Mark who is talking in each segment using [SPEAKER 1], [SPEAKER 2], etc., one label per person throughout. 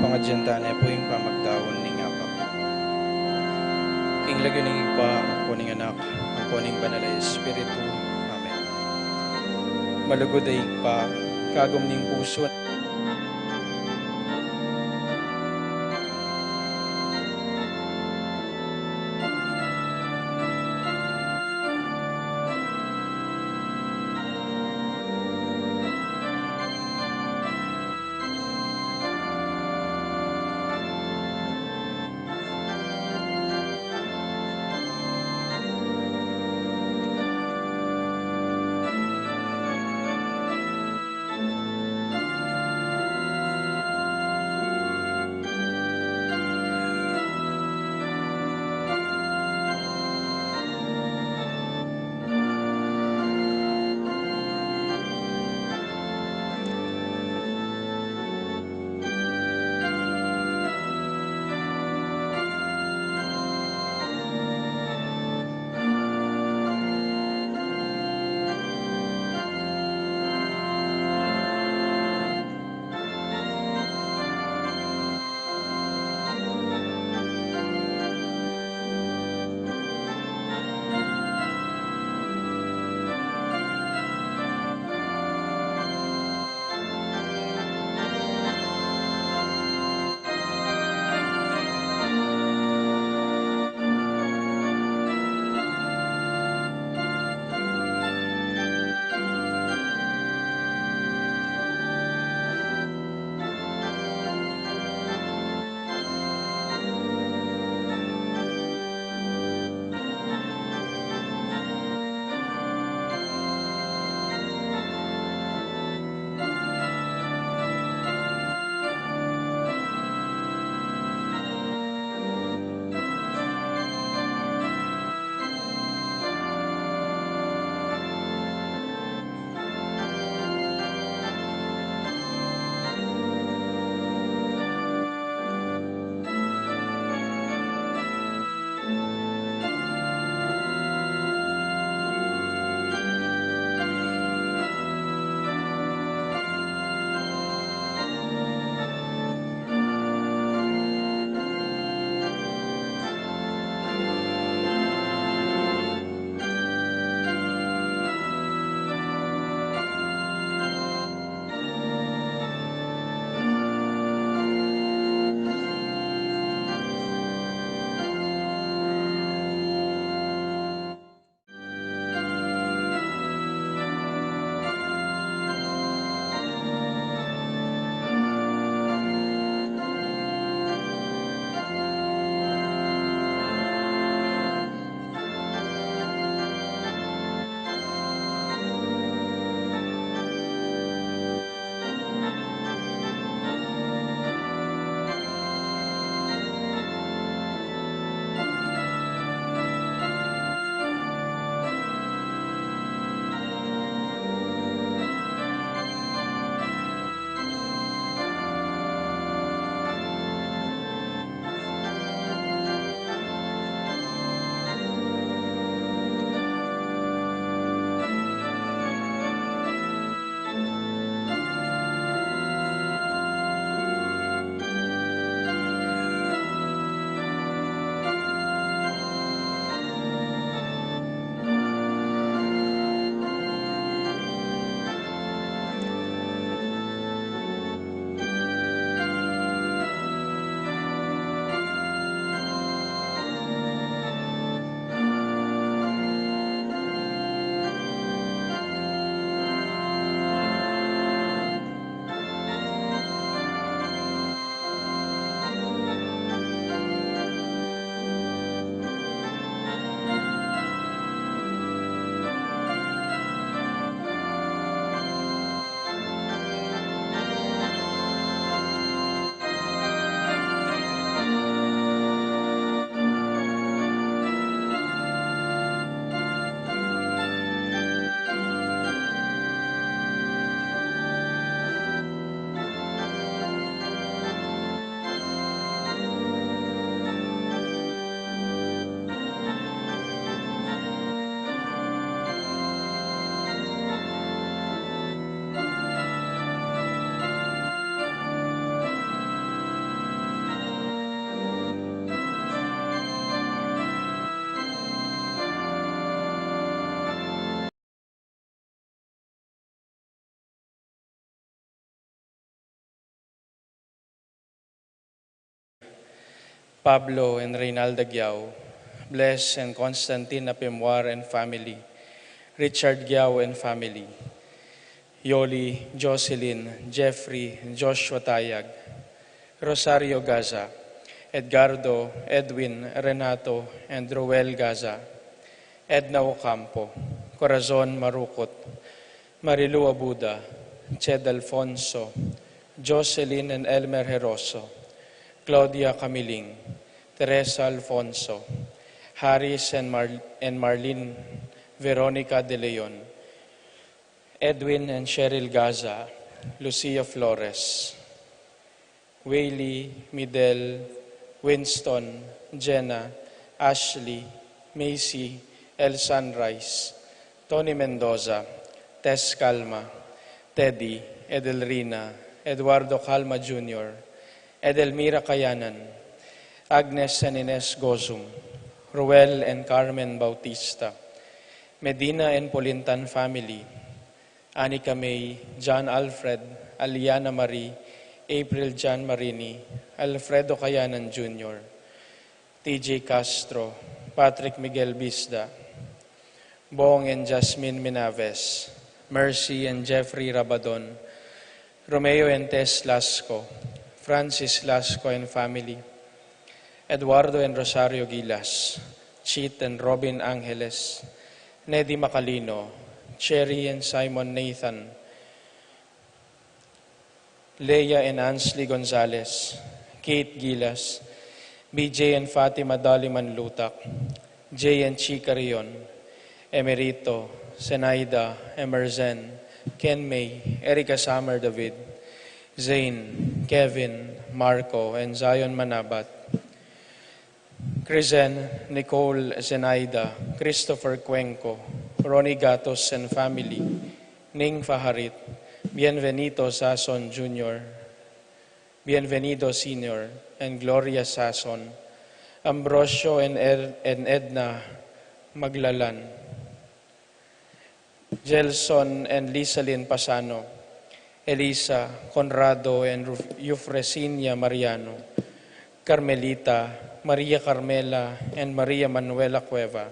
[SPEAKER 1] pangadyanta na po yung pamagdawon ning Apak. Ing lagyo ning igpa, ang kuning anak, ang kuning banal na Espiritu. Amen. Malugod ay igpa, kagom ning puso. Pablo and Reynalda Giao, Bless and Constantine Apimwar and family, Richard Giao and family, Yoli, Jocelyn, Jeffrey, Joshua Tayag, Rosario Gaza, Edgardo, Edwin, Renato, and Roel Gaza, Edna Ocampo, Corazon Marukot, Marilu Abuda, Ched Alfonso, Jocelyn and Elmer Heroso, Claudia Camiling, Teresa Alfonso, Harris and Marlene Veronica De Leon, Edwin and Cheryl Gaza, Lucia Flores, Whaley, Midel, Winston, Jenna, Ashley, Macy, El Sunrise, Tony Mendoza, Tess Calma, Teddy, Edelrina, Eduardo Calma Jr., Edelmira Kayanan, Agnes and Ines Gozum, Ruel and Carmen Bautista, Medina and Polintan family, Anika May, John Alfred, Aliana Marie, April Jan Marini, Alfredo Kayanan Jr., TJ Castro, Patrick Miguel Bisda, Bong and Jasmine Minaves, Mercy and Jeffrey Rabadon, Romeo and Tess Lasco, Francis Lasco and family, Eduardo and Rosario Gilas, Cheat and Robin Angeles, Neddy Macalino, Cherry and Simon Nathan, Leia and Ansley Gonzalez, Kate Gilas, BJ and Fatima Daliman Lutak, Jay and Chica Rion, Emerito, Senaida, Emerzen, Ken May, Erica Summer David, Zane, Kevin, Marco, and Zion Manabat, Crizen, Nicole Zenaida, Christopher Cuenco, Ronnie Gatos and family, Ning Faharit, Bienvenido Sason Jr., Bienvenido Sr., and Gloria Sason, Ambrosio and Edna Maglalan, Gelson and Lisalyn Pasano, Elisa, Conrado, and Eufresinia Mariano, Carmelita, Maria Carmela, and Maria Manuela Cueva,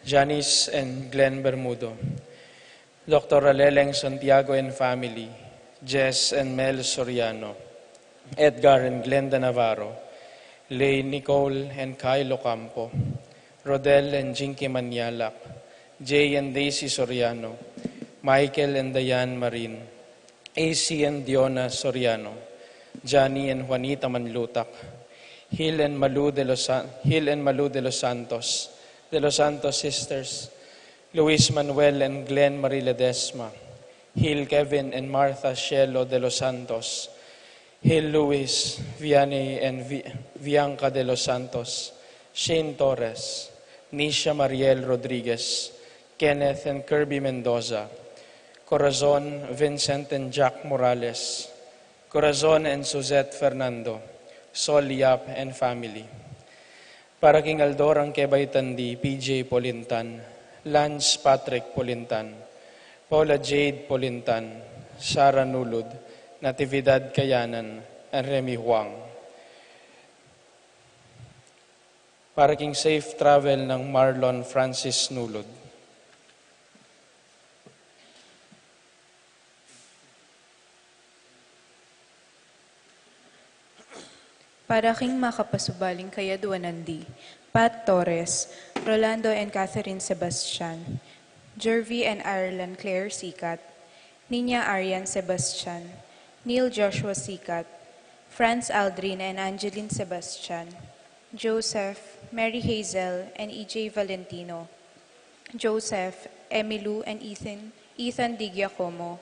[SPEAKER 1] Janice and Glenn Bermudo, Dr. Aleleng Santiago and family, Jess and Mel Soriano, Edgar and Glenda Navarro, Lay, Nicole and Kylo Campo, Rodel and Jinky Manialak, Jay and Daisy Soriano, Michael and Diane Marin, AC and Diona Soriano, Johnny and Juanita Manlutak, Hill and Malu de Los Santos, De Los Santos sisters, Luis Manuel and Glenn Marie Ledesma, Hill Kevin and Martha Shelo de Los Santos, Hill Luis, Vianney and Bianca de Los Santos, Shane Torres, Nisha Mariel Rodriguez, Kenneth and Kirby Mendoza, Corazon, Vincent and Jack Morales, Corazon and Suzette Fernando, Sol Yap and family. Para King Aldorang Kebaytandi, PJ Polintan, Lance Patrick Polintan, Paula Jade Polintan, Sarah Nulud, Natividad Kayanan, and Remy Huang. Para King Safe Travel ng Marlon Francis Nulud.
[SPEAKER 2] Para King Makapasubaling Kayaduanandi, Pat Torres, Rolando and Catherine Sebastian, Jervy and Ireland Claire Sikat, Nina Arian Sebastian, Neil Joshua Sikat, Franz Aldrin and Angeline Sebastian, Joseph, Mary Hazel and EJ Valentino, Joseph, Emilu and Ethan Di Giacomo,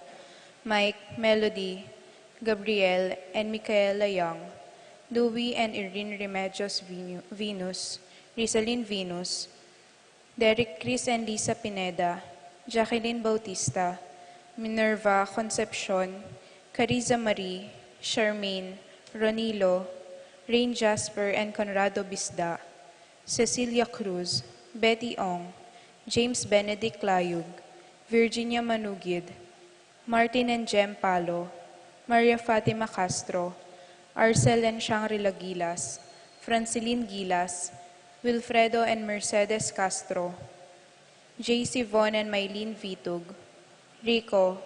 [SPEAKER 2] Mike, Melody, Gabriel and Micaela Young, Louie and Irene Remedios Venus, Rizalyn Venus, Derek Chris and Lisa Pineda, Jacqueline Bautista, Minerva Concepcion, Cariza Marie, Charmaine, Ronilo, Rain Jasper and Conrado Bisda, Cecilia Cruz, Betty Ong, James Benedict Layug, Virginia Manugid, Martin and Jem Palo, Maria Fatima Castro, Arcel and Shangri-La Gilas, Francilin Gilas, Wilfredo and Mercedes Castro, JC Von and Maylene Vitug, Rico,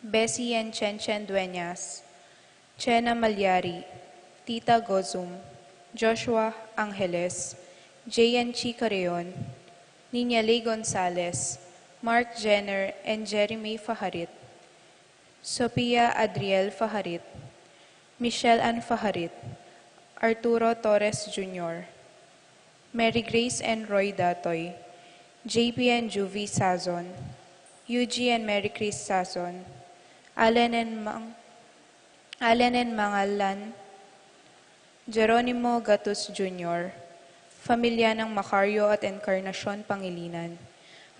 [SPEAKER 2] Bessie and Chen Dueñas, Chena Malyari, Tita Gozum, Joshua Angeles, J.N. Chicareon, Nina Lay Gonzalez, Mark Jenner and Jeremy Faharit, Sophia Adriel Faharit, Michelle Ann Faharit, Arturo Torres Jr., Mary Grace and Roy Datoy, JP and Juvie Sazon, Yuji and Mary Chris Sazon, Allen and Mangalan, Geronimo Gatus Jr., Pamilya ng Macario at Encarnacion Pangilinan,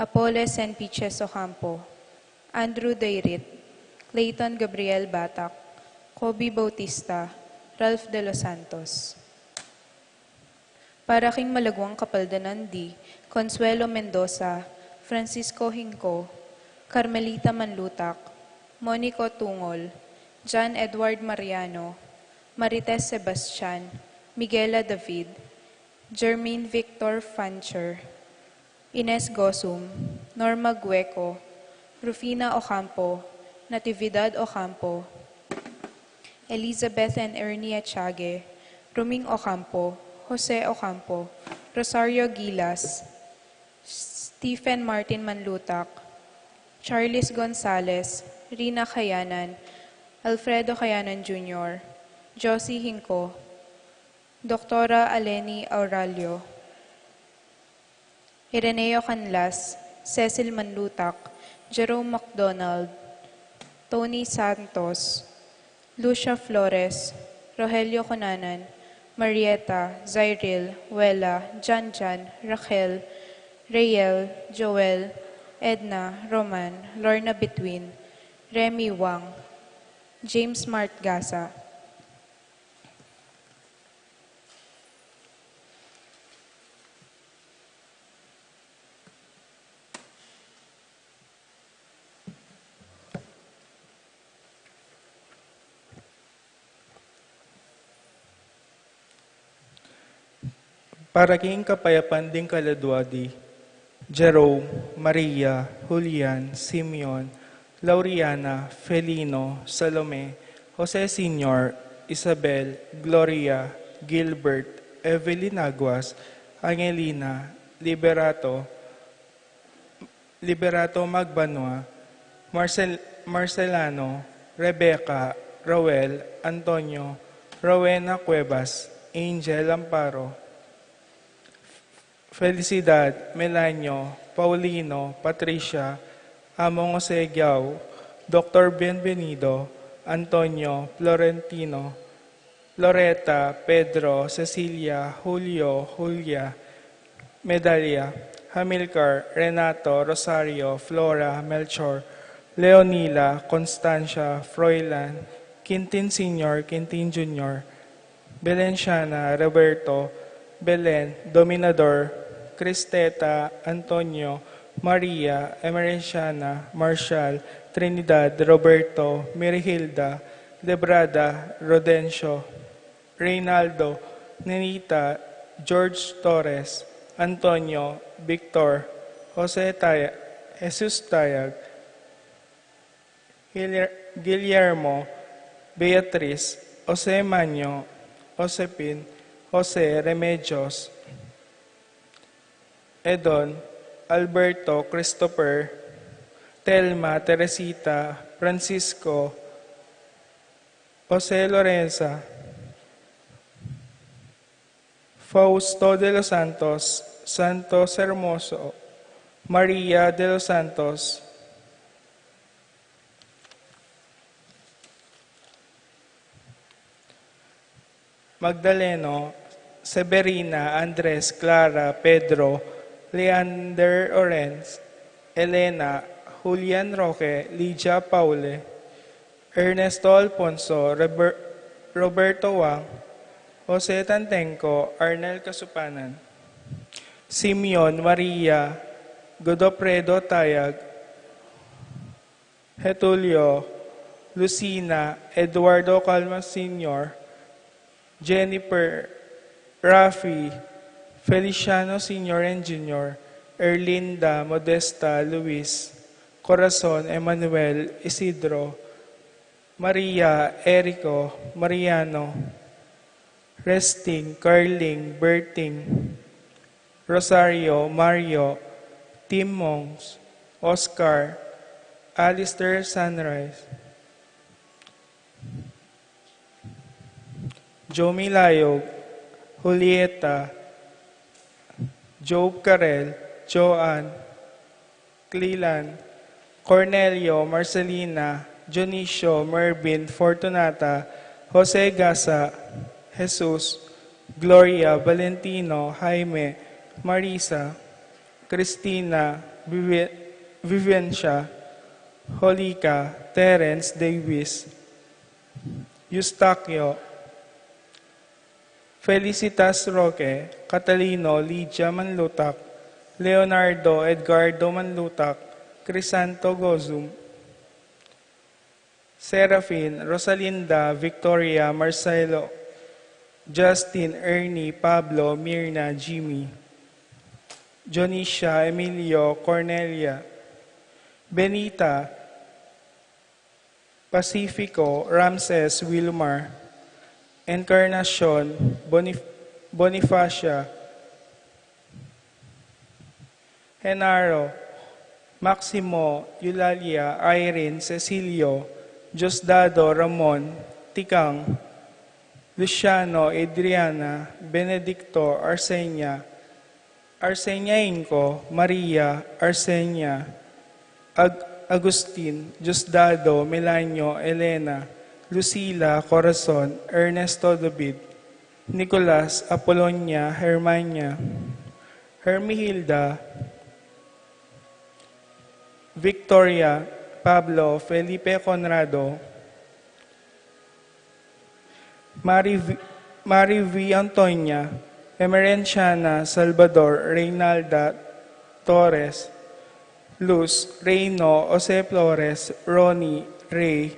[SPEAKER 2] Apoles and Piches Ocampo, Andrew Dayrit, Clayton Gabriel Batak, Kobe Bautista, Ralph de los Santos. Para king Malagwang Kapaldanan D, Consuelo Mendoza, Francisco Hinco, Carmelita Manlutak, Monico Tungol, John Edward Mariano, Marites Sebastian, Miguela David, Jermaine Victor Fancher, Ines Gosum, Norma Gueco, Rufina Ocampo, Natividad Ocampo, Elizabeth and Ernie Achage, Ruming Ocampo, Jose Ocampo, Rosario Gilas, Stephen Martin Manlutak, Charles Gonzalez, Rina Kayanan, Alfredo Kayanan Jr., Josie Hinco, Doktora Aleni Aurelio, Ireneo Canlas, Cecil Manlutak, Jerome MacDonald, Tony Santos, Lucia Flores, Rogelio Conanan, Marieta, Zyril, Wela, Janjan, Raquel, Rayel, Joel, Edna, Roman, Lorna Between, Remy Wang, James Mart Gasa.
[SPEAKER 3] Para king kapayapan ding kaladwadi, Jerome, Maria, Julian, Simeon, Lauriana, Felino, Salome, Jose Sr., Isabel, Gloria, Gilbert, Evelyn Aguas, Angelina, Liberato Magbanua, Marcelano, Rebecca, Roel, Antonio, Rowena Cuevas, Angel Amparo, Felicidad, Melanio, Paulino, Patricia, Among Jose Giao, Dr. Bienvenido, Antonio, Florentino, Loretta, Pedro, Cecilia, Julio, Julia, Medalia, Hamilcar, Renato, Rosario, Flora, Melchor, Leonila, Constancia, Froilan, Quintin Sr., Quintin Jr., Belenciana, Roberto, Belen, Dominador, Cristeta, Antonio, Maria, Emericiana, Marshall, Trinidad, Roberto, Mirihilda, Lebrada, Rodencio, Reynaldo, Nenita, George Torres, Antonio, Victor, Jose Tayag, Jesus Tayag, Guillermo, Beatriz, Jose Maño, Josepin, Jose Remedios, Edon, Alberto, Christopher, Telma, Teresita, Francisco, Jose Lorenza, Fausto de los Santos, Santos Hermoso, Maria de los Santos, Magdaleno, Severina, Andres, Clara, Pedro, Leander Orenz, Elena, Julian Roque, Lydia Paule, Ernesto Alfonso, Roberto Wang, Jose Tantenco, Arnel Kasupanan, Simeon, Maria, Godofredo Tayag, Getulio, Lucina, Eduardo Calma Sr., Jennifer, Rafi, Feliciano Sr. and Jr., Erlinda, Modesta, Luis, Corazon, Emmanuel, Isidro, Maria, Erico, Mariano, Resting, Carling, Berting, Rosario, Mario, Tim Mongs, Oscar, Alistair Sunrise, Joe Milayog, Julieta, Job Carel, Joanne, Cleland, Cornelio, Marcelina, Dionisio, Mervin, Fortunata, Jose Gasa, Jesus, Gloria, Valentino, Jaime, Marisa, Cristina, Vivencia, Holika, Terence Davis, Eustaquio, Felicitas Roque, Catalino, Lydia Manlutak, Leonardo, Edgardo Manlutak, Crisanto Gozum, Serafin, Rosalinda, Victoria, Marcelo, Justin, Ernie, Pablo, Mirna, Jimmy, Jonisha, Emilio, Cornelia, Benita, Pacifico, Ramses, Wilmar, Encarnacion, Bonifacia, Henaro, Maximo, Eulalia, Irene, Cecilio, Diosdado, Ramon, Tikang, Luciano, Adriana, Benedicto, Arsenia, Arsenia Inco, Maria, Arsenia, Agustin, Diosdado, Melanio, Elena, Lucila, Corazon, Ernesto David, Nicolas, Apolonia, Hermania, Hermihilda, Victoria, Pablo, Felipe Conrado, Mari V. Antonia, Emerenciana, Salvador, Reynalda, Torres, Luz, Reyno, Jose Flores, Ronnie, Ray,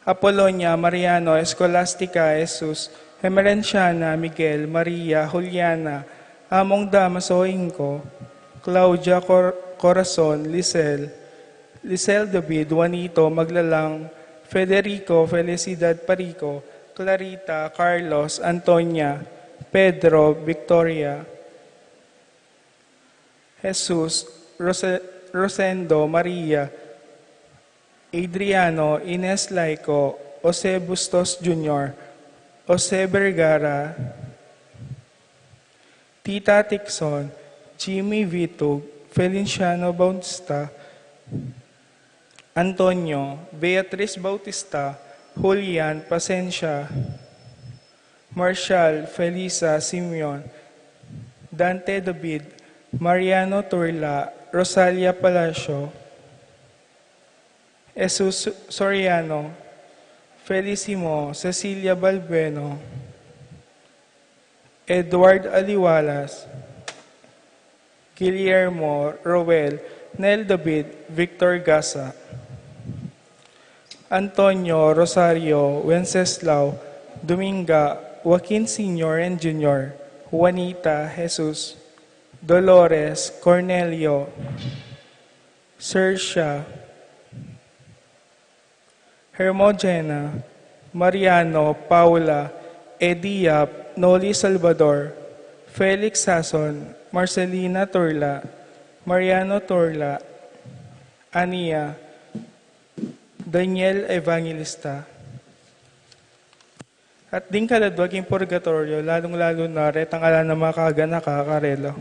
[SPEAKER 3] Apolonia, Mariano, Escolastica, Jesus, Emerenciana, Miguel, Maria, Juliana, Among Damaso Inco, Claudia Corazon, Lisel David, Juanito, Maglalang, Federico, Felicidad Parico, Clarita, Carlos, Antonia, Pedro, Victoria, Jesus, Rosendo, Maria, Adriano, Ines Laico, Jose Bustos Jr., Jose Vergara, Tita Tixon, Jimmy Vitug, Feliciano Bautista, Antonio, Beatriz Bautista, Julian Pasencia, Marshall, Felisa, Simeon, Dante David, Mariano Turla, Rosalia Palacio, Jesus Soriano, Felicimo, Cecilia Balbueno, Edward Aliwalas, Guillermo, Roel, Nel David, Victor Gasa, Antonio, Rosario, Wenceslao, Dominga, Joaquin Sr. and Jr., Juanita, Jesus, Dolores, Cornelio, Sercia, Hermogena, Mariano, Paula, Edia, Noli Salvador, Felix Sason, Marcelina Torla, Mariano Torla, Ania, Daniel Evangelista. At ding kaladwaging purgatorio, lalong-lalo na retang ala ng mga kaganaka, Karelo.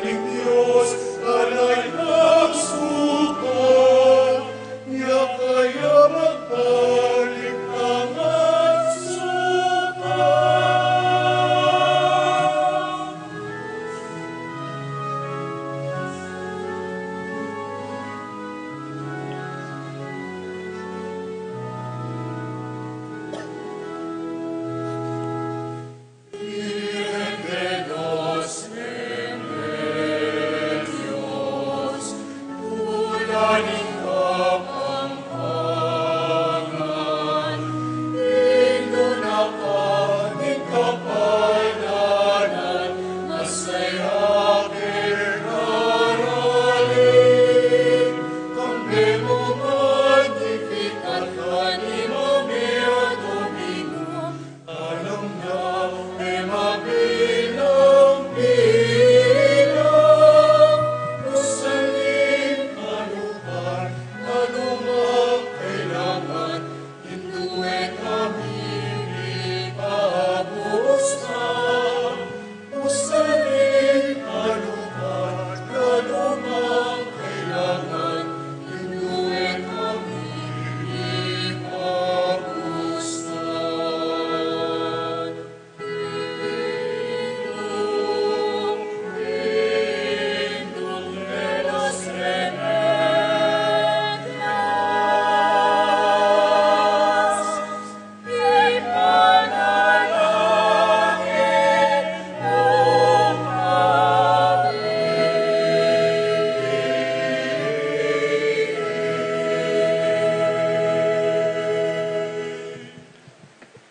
[SPEAKER 4] ning Diyos, alay nagsukat, niya kaya magbalik ang sukat.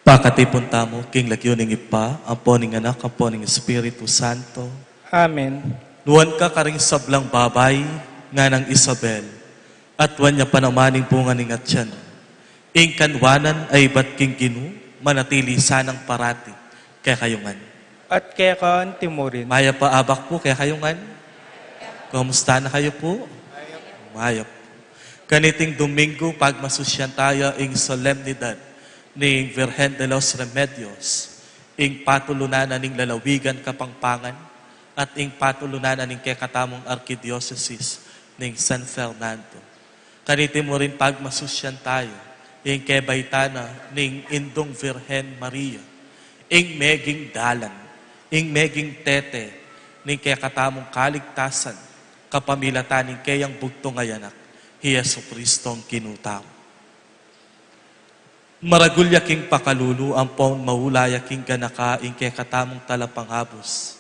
[SPEAKER 5] Pakatipon tamo, king lagyoning ipa, ampo ning anak, ampo ning Espiritu Santo.
[SPEAKER 3] Amen.
[SPEAKER 5] Nuwan ka karing sablang babay, nga ng Isabel, at wan niya panamaning bunga ning atyan. Ing kanwanan ay ba't king ginu, manatili sanang parati, kaya kayungan.
[SPEAKER 3] At kaya kaan timurin.
[SPEAKER 5] Maya pa abak po, kaya kayungan. Kamusta na kayo po? Maya po. Kaniting Domingo, pagmasusyan tayo ing solemnidad ning Virgen de los Remedios, ing patulunanan ning lalawigan Kapampangan, at ing patulunanan ning kekatamong Arkidiocese ning San Fernando. Kanitin mo rin pagmasusyan tayo, ing kebaytana ning Indong Virgen Maria, ing meging dalan, ing meging tete, ning kekatamong kaligtasan, kapamilatan ning kayang bugtong ayanak, Jesu Kristong kinutaw. Maragulya king pakalulu, ampon maulaya king ganaka, ing kay katamong talapanghabos.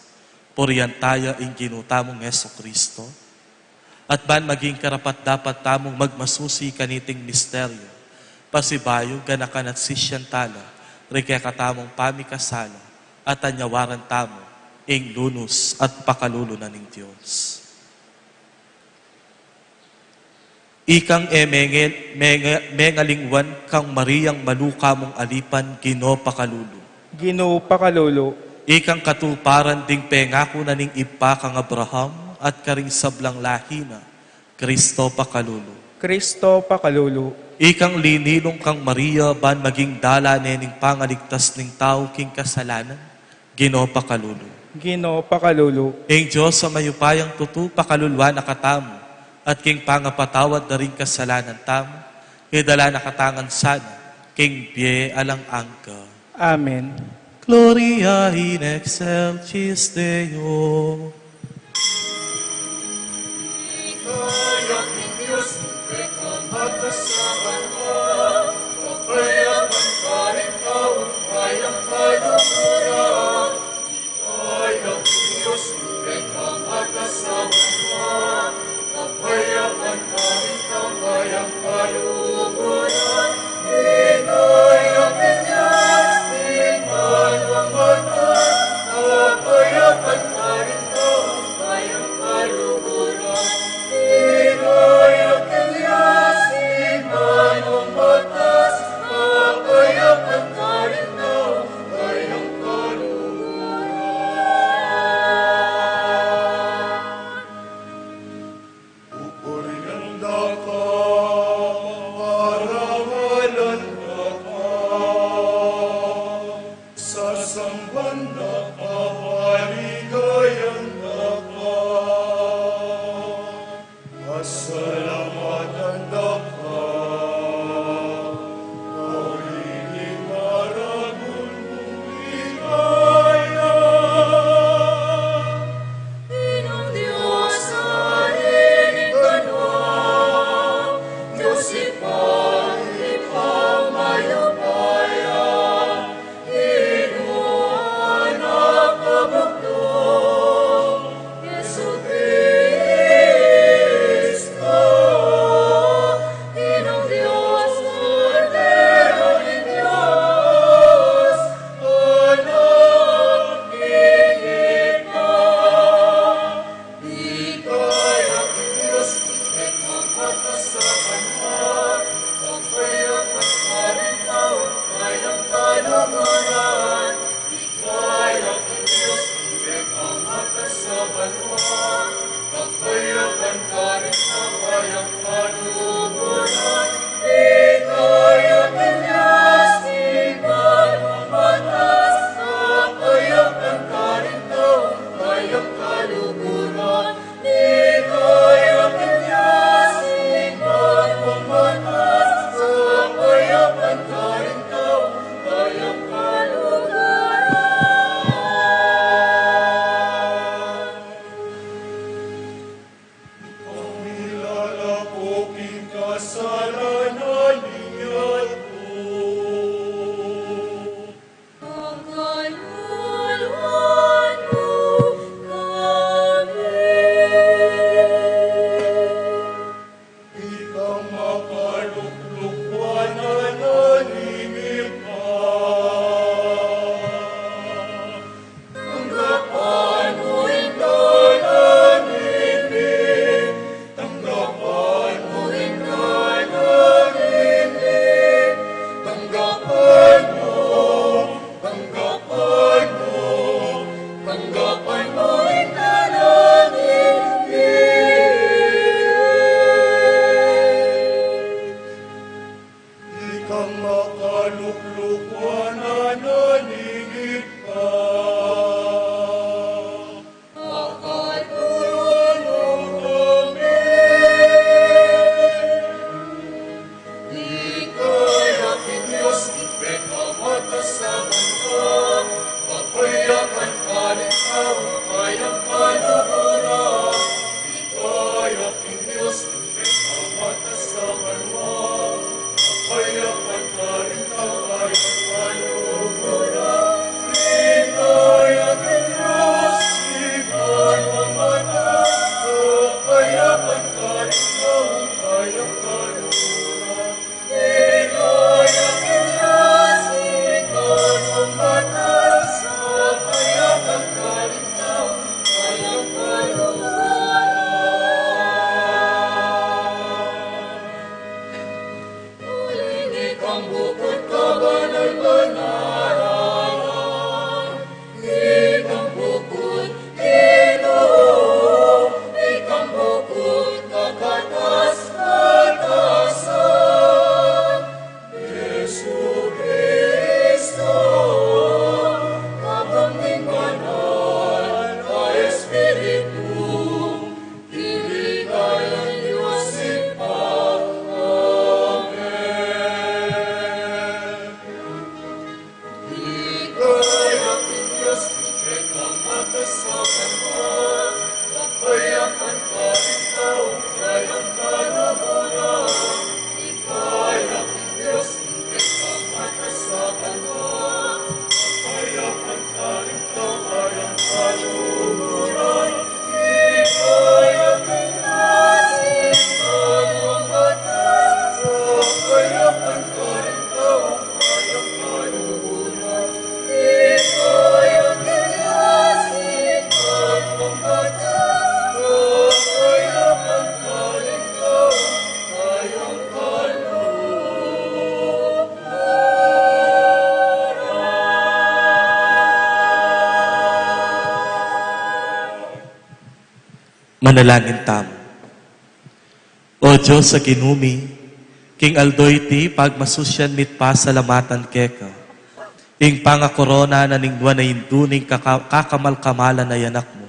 [SPEAKER 5] Puriyan tayo ing ginutamong Yeso Kristo. At ban maging karapat dapat tamong magmasusi kaniting misteryo. Pasibayo, ganakan at sisyan tala, rin kay katamong pamikasala, at anyawaran tamo, ing lunos at pakalulu na ning Diyos. Ikang mengalingwan kang Mariang maluka mong alipan, Ginoo pakalulu.
[SPEAKER 3] Ginoo pakalulu.
[SPEAKER 5] Ikang katuparan ding pengako na ning ipa kang Abraham at karing sablang lahina, Kristo pakalulu.
[SPEAKER 3] Kristo pakalulu.
[SPEAKER 5] Ikang linilong kang Maria ban maging dala ning pangaligtas ning tao king kasalanan, Ginoo pakalulu.
[SPEAKER 3] Ginoo pakalulu.
[SPEAKER 5] Ing Diyos sa mayupayang tutu pakaluluan nakatamo, at king pangapatawad na rin kasalanan tamo, idala nakatangan sana, king bie alang angka.
[SPEAKER 3] Amen.
[SPEAKER 5] Gloria in excelsis Deo.
[SPEAKER 4] Kaya king Diyos, rekang pagkasaban mo, kapayapan ka rin taon, kayang kalukuran. Kaya king Diyos, rekang pagkasaban mo, kapayapan ka rin taon, kayang kalukuran. Ikaya king Diyos, iman ang batas, kapayapan ka rin taon, kayang kalukuran. Ikaya king Diyos, iman kasalanan niya po. Pagkaluluan mo kami. Di ka makaluklukwan na nanimik ka. Tanggapan mo'y nananimik. Tanggapan mo'y nananimik. Tanggapan mo, tanggapan mo, tanggapan mo'y nananimik. Di kang makaluklukwan na naningit ka. Pakatulungan mo kami. Di kaya Diyos, ipagmamatasakan ka. Papayakan ka rin sa kayang kaluguran. Di kaya Diyos, ipagmamatasakan mo. Papayakan ka rin sa kayang kaluguran. Di kaya Diyos, ipagmamatasakan. Papayakan ka rin sa kayang kaluguran. Di kaya Diyos, ipagmamatasakan. Papayakan ka rin sa kayang kaluguran. Ulinig ang bukod kabanal-banalan. Ikang bukod Ginoo. Ikang bukod kakatas-katasan. Yesu Cristo, kapanging banal na Espiritu, tiligayan Diyos ipa. Amen. Di kaya Diyos, ipagmamatasakan mo. Papayakan ka rin sa kayang kaluguran. Di kaya Diyos, ipagmamatasakan mo. Papayakan ka rin sa kayang kaluguran. Di kaya Diyos, ipagmamatasakan. Papayakan ka rin sa kayang kaluguran. Di kaya Diyos, ipagmamatasakan. Papayakan ka rin sa kayang kaluguran.
[SPEAKER 5] Manalangin tamo. O Diyos sa ginumi, King Aldoy ti pagmasusyan mit pasalamatan keka. Ing pangakorona na ningwa na induning kakamal-kamalan na yanak mo.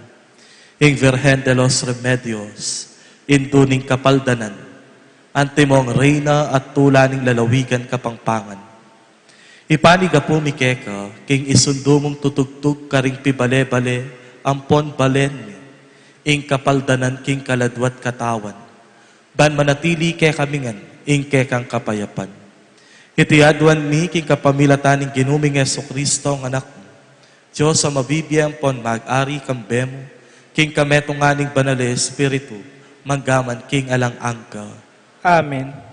[SPEAKER 5] Ing Virgen de los Remedios, induning kapaldanan. Ante mong reyna at tulaning lalawigan kapangpangan. Ipaniga po mi keka, king isundo mong tutugtog karing pibale-bale, ampon balen mi. Ing kapaldanan king kaladwat katawan. Ban manatili ke kamingan, ing kekang kapayapan. Itiaduan mi king kapamilataning ginuming Yesu Kristo ang anak mo. Diyos sa mabibiyang pon mag-ari kambemo, king kametunganing banale Espiritu, manggaman king alang angka.
[SPEAKER 3] Amen.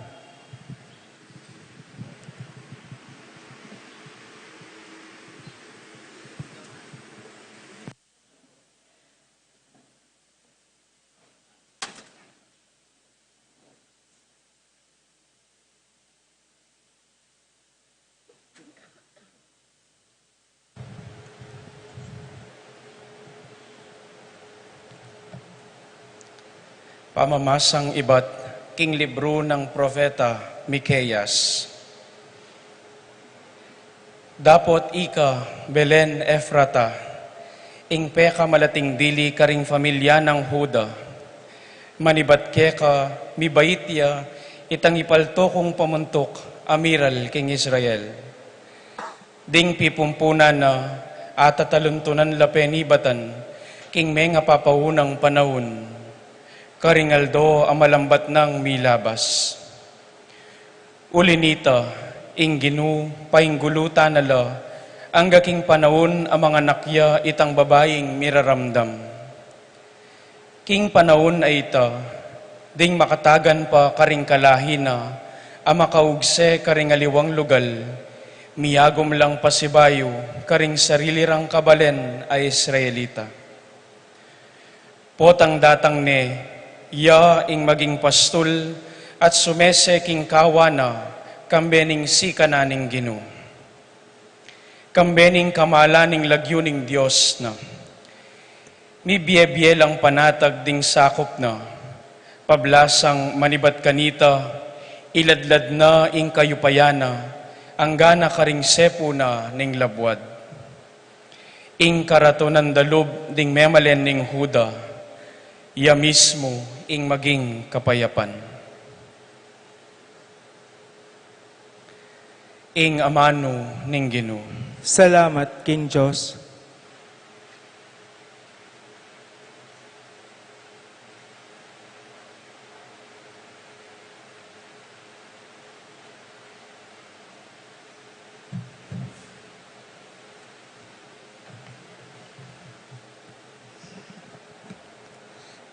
[SPEAKER 1] Pamamasang iba't king libro ng propeta Mikeyas. Dapot ika, Belen Efrata, ing peka malating dili karing familia ng Huda. Manibat keka, mibaitya, itang ipalto kong pamuntok, amiral king Israel. Ding pipumpunan na atataluntunan lapenibatan, king may nga papaunang panahon. Karingaldo ang malambat ng milabas.
[SPEAKER 6] Ulinita, ing ginu, painggulutan nala, ang gaking panahon ang mga nakya itang babaeng miraramdam. King panahon ay ita, ding makatagan pa karing kalahina, ang makaugse karing aliwang lugal, miyagom lang pasibayo, karing sarili rang kabalen ay Israelita. Potang datang ne, ya ing maging pastol, at sumese king kawana, kambening sikananing ginu. Kambening kamalaning lagyuning Diyos na. Ni biye lang panatag ding sakop na, pablasang manibat kanita, iladlad na ing kayupayana, ang gana karing sepo na ning labwad. Ing karatonan dalub ding memalen ning huda, iya mismo ing maging kapayapan. Ing amano ning Ginoo.
[SPEAKER 3] Salamat, King Diyos.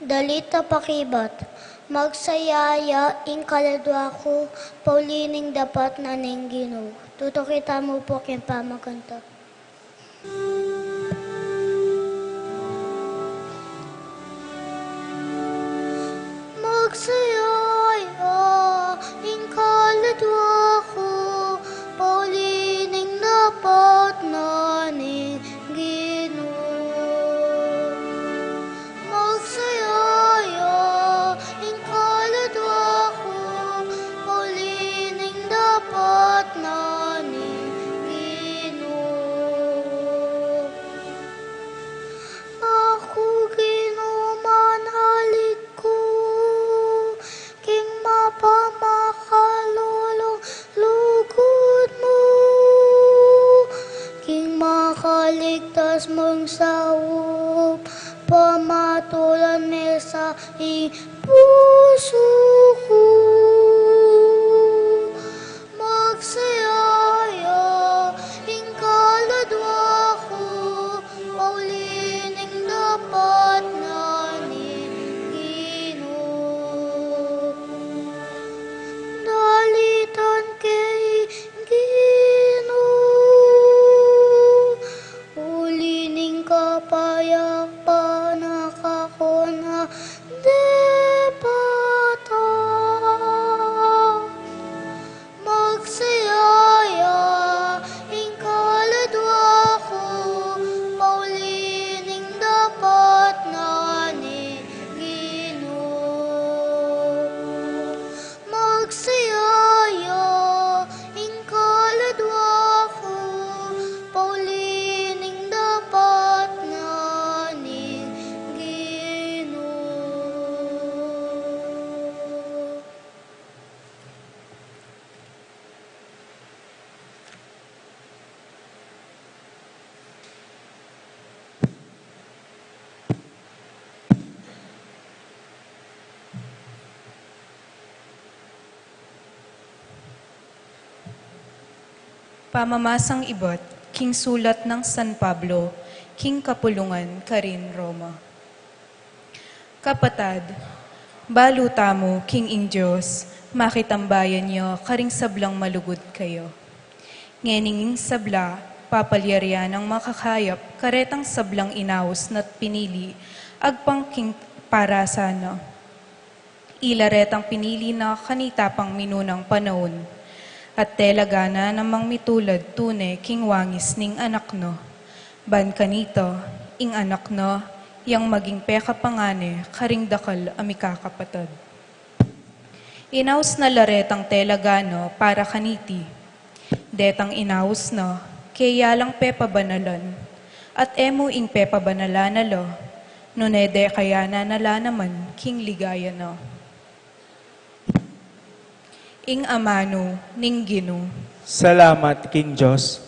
[SPEAKER 7] Dalita pakibat, magsayaya ing kaladwa ko, paulining dapat na ning Ginoo. Tutukita mo po kayong pamaganta. Magsayaya ing kaladwa ko, paulining dapat na ning Ginoo. Magsayaya ing kaladwa ko, paulining dapat na ning Ginoo. Ako Ginoo manhalig ko, king mapamakalulong lugod mo, king makaligtas mong sawop, pamatulan me sa puso ko. Magsayaya ing kaladwa ko, paulining dapat na ning Ginoo. Dalitan kay Ginoo, ulining kapayapan ako na depata. Magsayaya ing kaladwa ko, paulining dapat na ning Ginoo. Magsayaya ing kaladwa ko, paulining dapat na ning Ginoo.
[SPEAKER 2] Pamamasang ibot, King Sulat ng San Pablo, King Kapulungan, Karin, Roma. Kapatad, baluta mo, King ing Diyos, makitambayan niyo, karing sablang malugod kayo. Ngeninging sabla, papalyaryan ang makakayap, karetang sablang inaos na't pinili, agpang king para sana. Ilaretang pinili na kanitapang minunang panahon, at telagana namang mitulad tune king wangis ning anak no. Ban kanito, ing anak no, yang maging peka pangane, karing dakal amikakapatad. Inaus na laretang telagano para kaniti. Detang inaus no, kaya lang pepabanalan. At emo ing pepabanala nunede kaya na nala naman, king ligaya no. Ing amano ning Ginoo.
[SPEAKER 3] Salamat, King Diyos.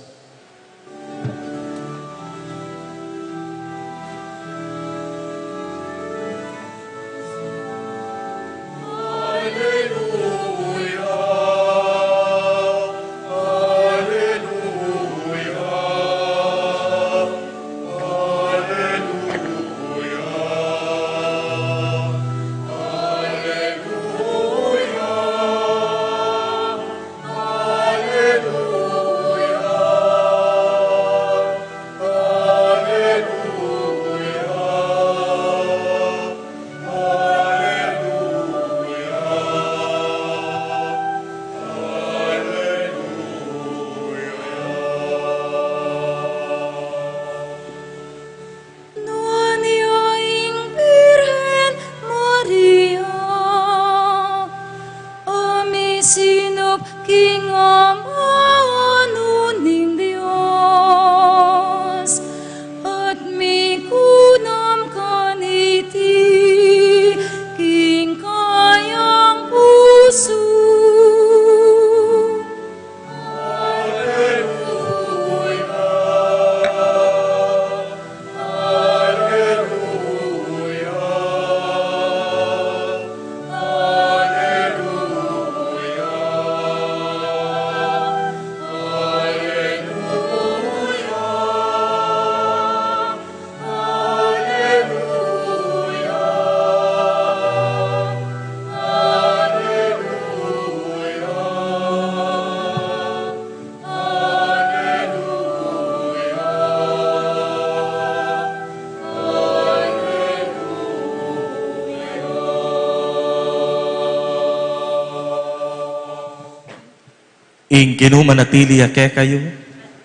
[SPEAKER 5] ing ginumanatili ke kayo,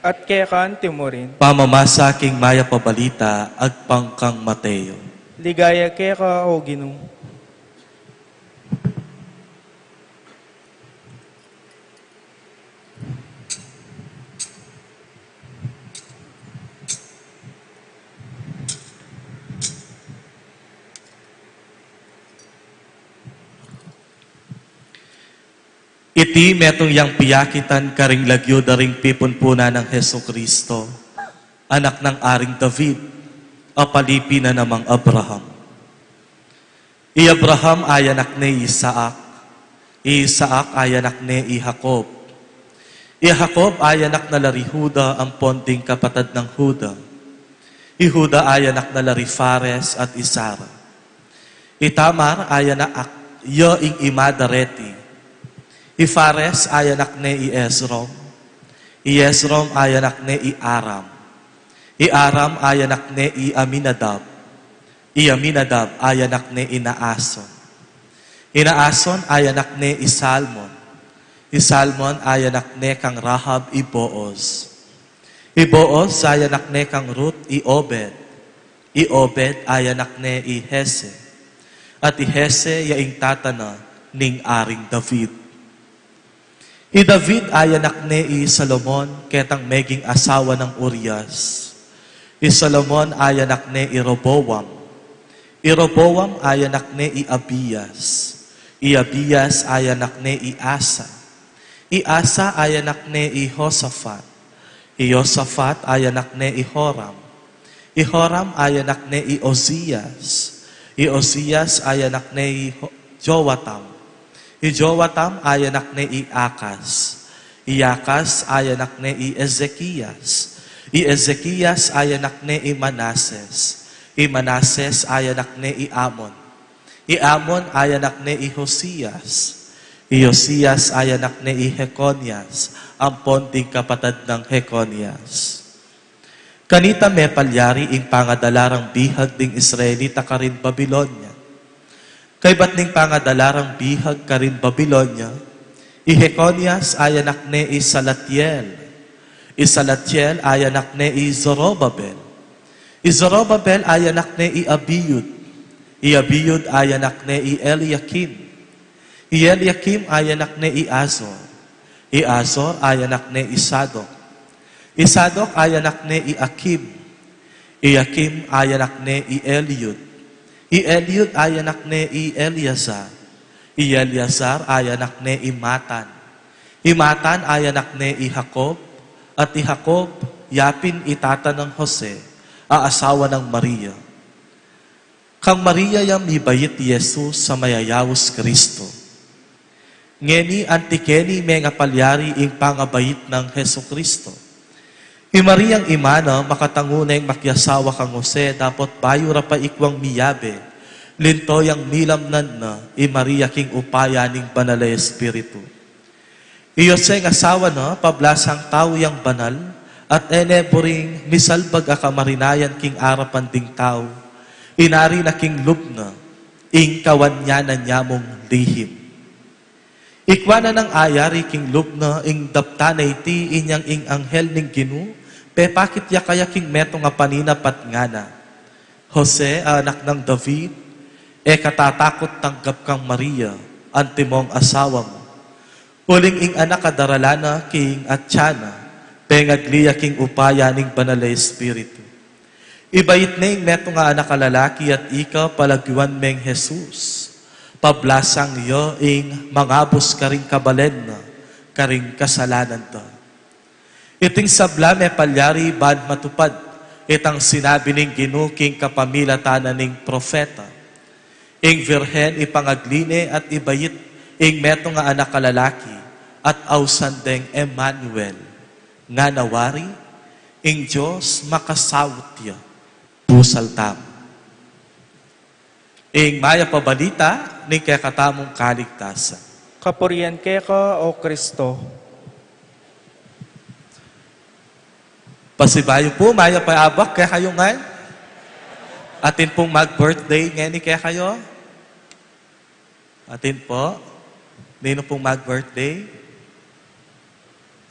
[SPEAKER 3] at kaya kaan timurin.
[SPEAKER 5] pamamasa king maya pabalita, agpangkang Mateo.
[SPEAKER 3] Ligaya kaya ka, O Ginoo.
[SPEAKER 5] Iti metong yang piyakitan karing lagyo daring pipunpuna ng Heso Kristo, anak ng Aring David, apalipi na namang Abraham. I Abraham ay anak ni Isaac, I Isaac ay anak ni Jacob, I Jacob ay anak na lari Huda, ang ponding kapatid ng Huda. I Huda ay anak na lari Fares at Isara. I Tamar ay anak yo ing imadareti. I Fares ay anak ni Esrom. I Esrom ay anak ni Aram. I Aram ay anak ni Aminadab. I Aminadab ay anak ni Naason. I Naason ay anak ni Salmon. I Salmon ay anak ni kang Rahab i Boaz. I Boaz ay anak ni kang Ruth i Obed. I Obed ay anak ni Hese. At i Hese yaing tatana ning Aring David. I David ay anak ni Salomon, ketang meging asawa ng Urias. I Salomon ay anak ni Roboam. I Roboam ay anak ni Abias. I Abias ay anak ni Asa. I Asa ay anak ni Josaphat. I Josaphat ay anak ni Horam. I Horam ay anak ni Ozias. I Ozias ay anak ni Joatam. I Joatam ay anak ni Akas. I Akas ay anak ni Ezekias. I Ezekias ay anak ni Manases. I Manases ay anak ni Amon. I Amon ay anak ni Hosias. I Hosias ay anak ni Jeconias, ang ponding kapatid ng Jeconias. Kanita me palyari ing pangadalarang bihag ding Israelita karin Babilonia. Kay ba't ning pangadalarang bihag karin Babilonia, i Jeconias ay anak ni Salatiel. I Salatiel ay anak ni Zorobabel. I Zorobabel ay anak ni Abiyud. I Abiyud ay anak ni Eliakim. I Eliakim ay anak ni Azor. I Azor ay anak ni Sadok. I Sadok ay anak ni Akim. I Akim ay anak ni Eliud. I Eliud ay anak ni Eleazar. I Eleazar ay anak ni Matan. I Matan ay anak ni Jacob. At i Jacob, yapin itata ng Jose, aasawa ng Maria. Kang Maria yam ibayit Yesus sa mayayawos Kristo. Ngeni antikeni may nga palyari ing pangabayit ng Heso Kristo. I Mariang imana makatanguneng makyasawa kang Jose, dapat bayo ra pa ikwang miyabe, linto yang milamnan na, i Maria king upaya ning banal na Espiritu. I Jose nga asawa na, pablasang tao yang banal, at eneboring misalbag akamarinayan king arapan ding tao, inari na king lubna, ing kawanyanan niya mong lihim. Ikwana ng ayari king lubna, ing daptanay ti inyang ing anghel ning Ginu, pe pakit ya kaya king meto nga panina pat ngana. Jose, anak ng David, katatakot tanggap kang Maria, antimong asawa mo. Uling ing anak kadaralana king Atsyana, pengagliya king upaya ning banal na Espiritu. Ibayit na ing meto nga anak kalalaki at ikaw palagyuan meng Jesus. Pablasang iyo ing mangabos karing kabalen na, karing kasalanan ta. Iting sabla me palyari bad matupad, itang sinabi ning Ginu king kapamilatanan ning profeta. Ing virhen ipangagline at ibayit, ing meto nga anak kalalaki, at ausandeng Emmanuel, nga nawari, ing Diyos makasawot ya, pusal tam. Ing maya pabalita, ning kakatamong kaligtasan.
[SPEAKER 3] Kapurian kaya ka, O Kristo.
[SPEAKER 5] Pasibayo po, maya paabak, kaya kayo nga. Atin pong mag-birthday ngayon, kaya kayo. Atin po, nino pong mag-birthday.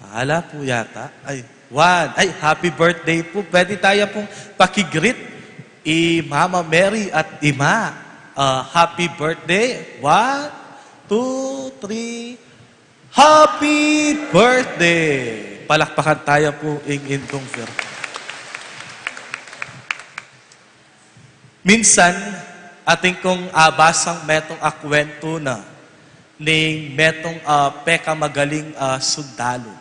[SPEAKER 5] Ala po yata. Ay, one. Ay, happy birthday po. Pwede tayo pong pakigreet Mama Mary at Ima. Happy birthday. 1, 2, 3. Happy birthday! Palakpakan tayo po indong birthday. Minsan, ating kong basang metong akwento na ning metong peka magaling sundalo,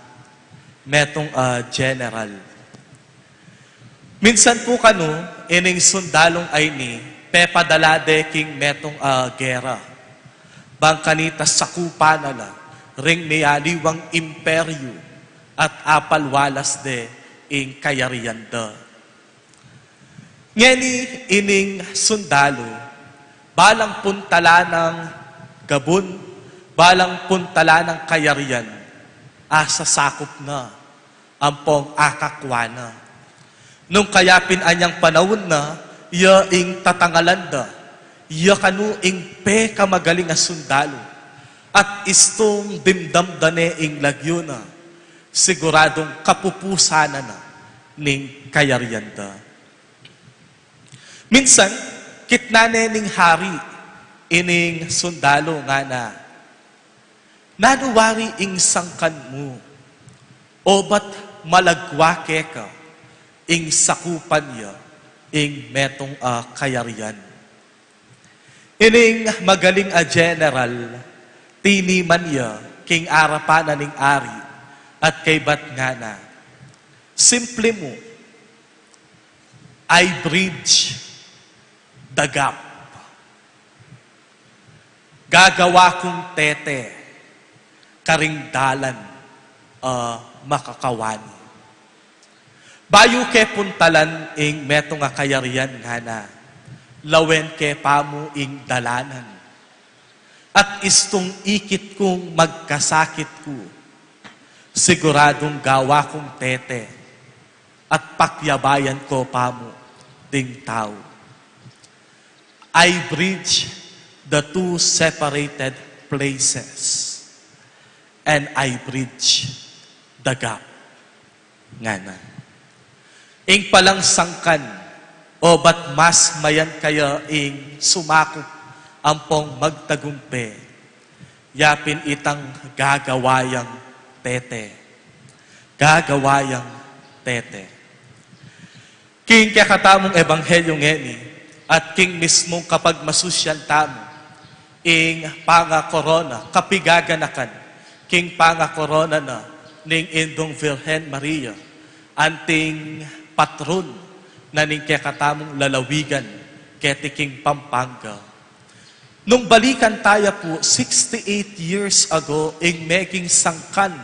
[SPEAKER 5] metong general. Minsan po kanu, ining sundalong ay ni pepadalade king metong gera. Bangkanita sakupa na la, ring niyaliwang imperyo at apalwalas de ing kayarian da. Ngeni ining sundalo, balang puntala ng gabon, balang puntala ng kayarian, asa sakop na, ampong akakwana. Nung kayapin anyang panahon na, iya ing tatangalan da, iya kanu ing peka magaling a sundalo, at istong dimdamdane ing lagyo na, siguradong kapupusana na ning kayarian da. Minsan, kitnane ning hari, ining sundalo nga na, nanuwari ing sangkan mo, o ba't malagwake ka, ing sakupan niya, ing metong kayarian. Ining magaling a general, tiniman niya, king arapan na ning ari, at kay bat nga na, simple mo, I bridge the gap. Gagawa kong tete, karingdalan, makakawani. Bayo ke puntalan ing metong nga kayarian nga na, lawen ke pamo ing dalanan. At istong ikit kong magkasakit ko, siguradong gawa kong tete, at pakyabayan ko pamo ding tao. I bridge the two separated places, and I bridge the gap. Nga na. Ing palang sangkan, o ba't mas mayan kaya ing sumakop ampong magtagumpe, yapin itang gagawayang tete. Gagawayang tete. King kakatamong ebanghelyo ngeni, at king mismong kapag masusyan tamo, ing panga korona, kapigaganakan, king panga korona na, ning indong Virgen Maria, anting patron na ning kakatamong lalawigan, ketiking Pampanga. Nung balikan tayo po, 68 years ago, ing making sangkan,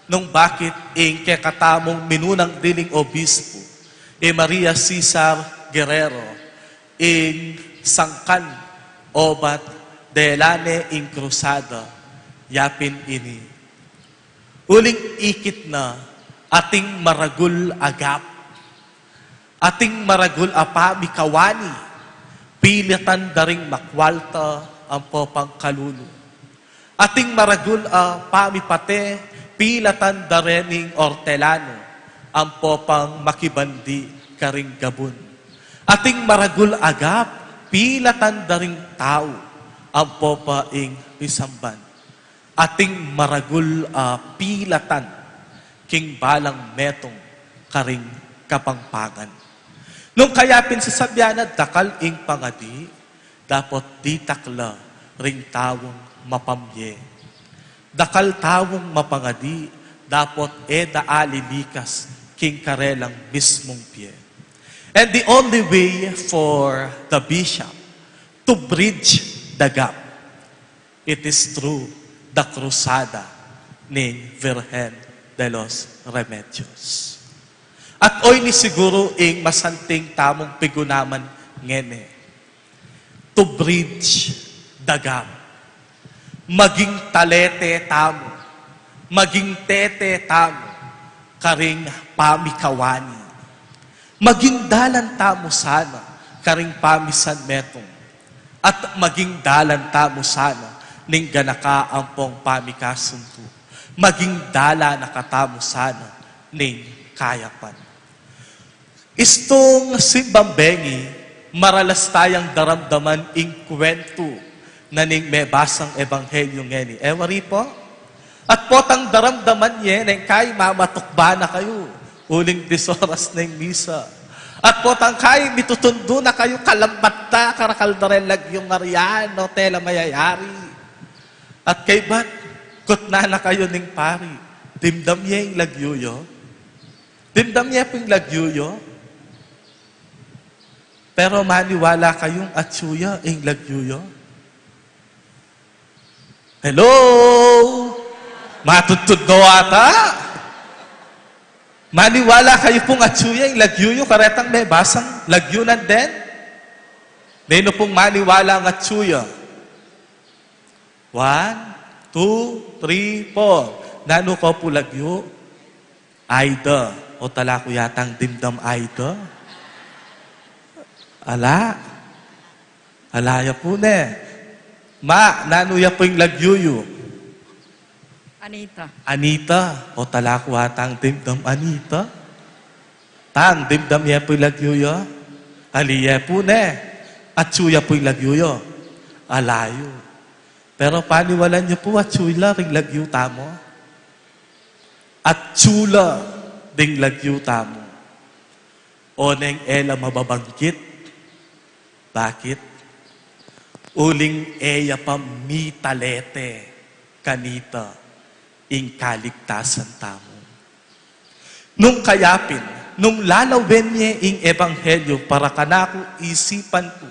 [SPEAKER 5] nung bakit ing kakatamong minunang diling obispo, Maria Cesar Guerrero, ing sangkan, obat, delane ing krusada, yapin ini. Uling ikit na, ating maragul agap, ating maragul apami kawani, pilatan daring makwalta, ang popang kalulu. Ating maragul apami pate, pilatan darening ortelano, ang popang makibandi karing gabon. Ating maragul agap, pilatan daring tao, ang popaing pisamban. Ating maragul pilatan, king balang metong karing kapangpangan. Nung kayapin sa sabyanad, dakal ing pangadi, dapat ditakla ring tawong mapamye. Dakal tawong mapangadi, dapat daali-likas king karelang mismong pie. And the only way for the bishop to bridge the gap, it is through the krusada ni Virgen de los Remedios. At oy ni siguro ing masanting tamong pigunaman ngene, to bridge the gap. Maging talete tamo, maging tete tamo, karing pamikawani. Maging dalan tamo sana, karing pamisan metong, at maging dalan tamo sana, ning ganaka ampong pamikasunto. maging dala na katamo sana ning kayapan. Istong simbambengi, maralas tayang daramdaman ing kwento na ning may basang ebanghelyo ngeni. Ewari po? At potang daramdaman niya, neng kay mamatukba na kayo. Uling 10 oras ng misa. At potang kay mitutundo na kayo kalambat na karakaldarelag yung Mariano, tela mayayari. At kay bat, kutna na kayo ning pari. Dimdam niya yung lagyuyo. Dimdam niya po yung lagyuyo. Pero maniwala kayong atsuya yung lagyuyo. Hello? Matutudno ata? Maniwala kayo pong atsuya yung lagyuyo, karetang may basang lagyunan din? Nino pong maniwala ang atsuya? 1, 2, 3, 4. Nano ko po lagyo? Aida. O tala ko yatang dimdam Aida? Ala? Alaya po ne. Ma, nano ya po yung lagyuyo?
[SPEAKER 8] Anita.
[SPEAKER 5] Anita. O tala ko yatang dimdam Anita? Tang, dimdam ya po yung lagyuyo? Aliya po ne. Atsuya po yung lagyuyo? Alayo. Pero paniwalan niyo po, atsula ring lagyu tamo. Atsula ding lagyu tamo. O neng ela mababangkit. Bakit? Uling eya pa mitalete kanita ing kaligtasan tamo. Nung kayapin, nung lalawin niya ing ebanghelyo para kanako isipan ko,